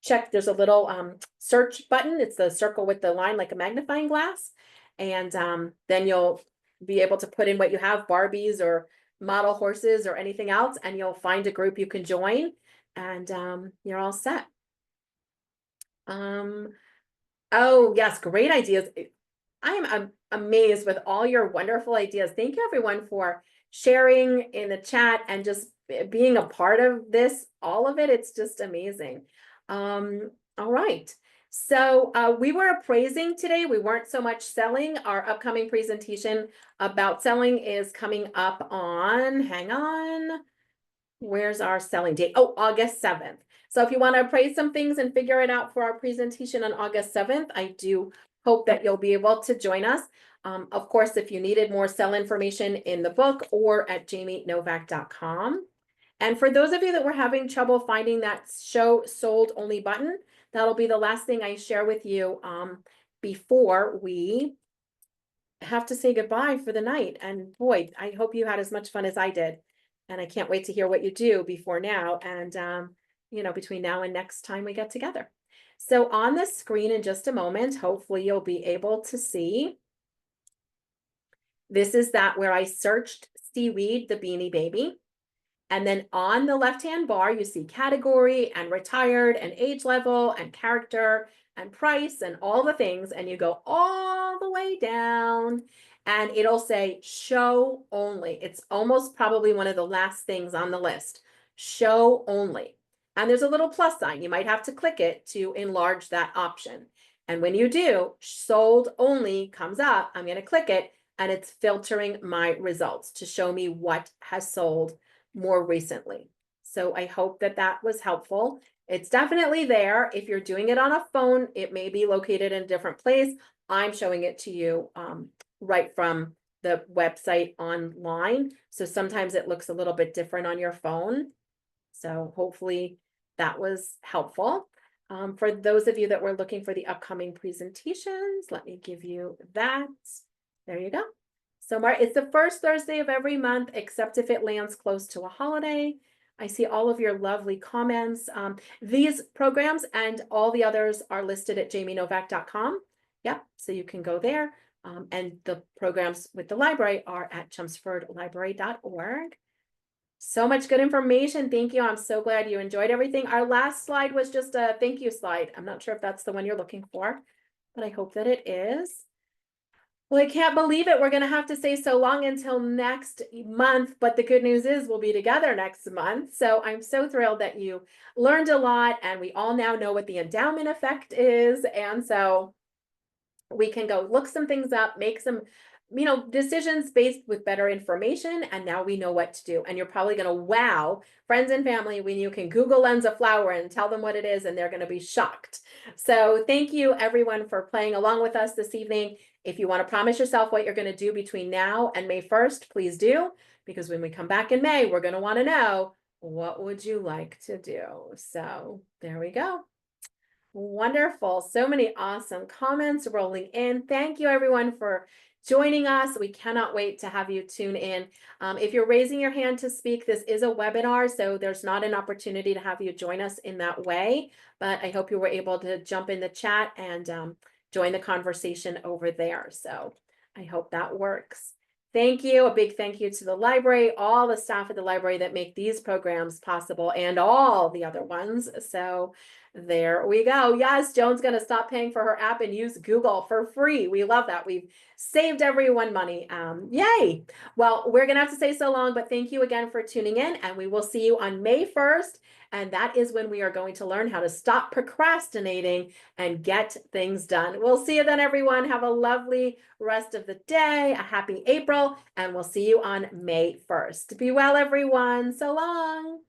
check, there's a little search button. It's the circle with the line like a magnifying glass. And then you'll be able to put in what you have, Barbies or model horses or anything else, and you'll find a group you can join, and you're all set. Oh yes, great ideas. I'm amazed with all your wonderful ideas. Thank you everyone for sharing in the chat and just being a part of this, all of it. It's just amazing. All right. So we were appraising today. We weren't so much selling. Our upcoming presentation about selling is coming up on, hang on, where's our selling date? Oh, August 7th. So if you want to appraise some things and figure it out for our presentation on August 7th, I do hope that you'll be able to join us. Of course, if you needed more sell information in the book or at jamienovak.com. And for those of you that were having trouble finding that show sold only button, that'll be the last thing I share with you before we have to say goodbye for the night. And boy, I hope you had as much fun as I did. And I can't wait to hear what you do before now and, between now and next time we get together. So on the screen in just a moment, hopefully you'll be able to see. This is that where I searched Seaweed, the Beanie Baby. And then on the left-hand bar, you see category and retired and age level and character and price and all the things. And you go all the way down and it'll say show only. It's almost probably one of the last things on the list, show only. And there's a little plus sign. You might have to click it to enlarge that option. And when you do, sold only comes up. I'm going to click it and it's filtering my results to show me what has sold more recently. So I hope that that was helpful. It's definitely there. If you're doing it on a phone, it may be located in a different place. I'm showing it to you right from the website online. So sometimes it looks a little bit different on your phone. So hopefully that was helpful. For those of you that were looking for the upcoming presentations, let me give you that. There you go. So it's the first Thursday of every month, except if it lands close to a holiday. I see all of your lovely comments. These programs and all the others are listed at jamienovak.com. Yep, so you can go there. And the programs with the library are at chelmsfordlibrary.org. So much good information. Thank you. I'm so glad you enjoyed everything. Our last slide was just a thank you slide. I'm not sure if that's the one you're looking for, but I hope that it is. Well, I can't believe it. We're going to have to say so long until next month, but the good news is we'll be together next month. So I'm so thrilled that you learned a lot and we all now know what the endowment effect is. And so we can go look some things up, make some, decisions based with better information. And now we know what to do. And you're probably going to wow friends and family when you can Google lens a flower and tell them what it is, and they're going to be shocked. So thank you everyone for playing along with us this evening. If you want to promise yourself what you're going to do between now and May 1st, please do, because when we come back in May, we're going to want to know, what would you like to do? So there we go. Wonderful. So many awesome comments rolling in. Thank you everyone for joining us. We cannot wait to have you tune in. If you're raising your hand to speak, this is a webinar, so there's not an opportunity to have you join us in that way, but I hope you were able to jump in the chat and join the conversation over there. So I hope that works. Thank you. A big thank you to the library, all the staff at the library that make these programs possible and all the other ones. So there we go. Yes, Joan's going to stop paying for her app and use Google for free. We love that. We've saved everyone money. Yay. Well, we're going to have to say so long, but thank you again for tuning in, and we will see you on May 1st. And that is when we are going to learn how to stop procrastinating and get things done. We'll see you then, everyone. Have a lovely rest of the day, a happy April, and we'll see you on May 1st. Be well, everyone. So long.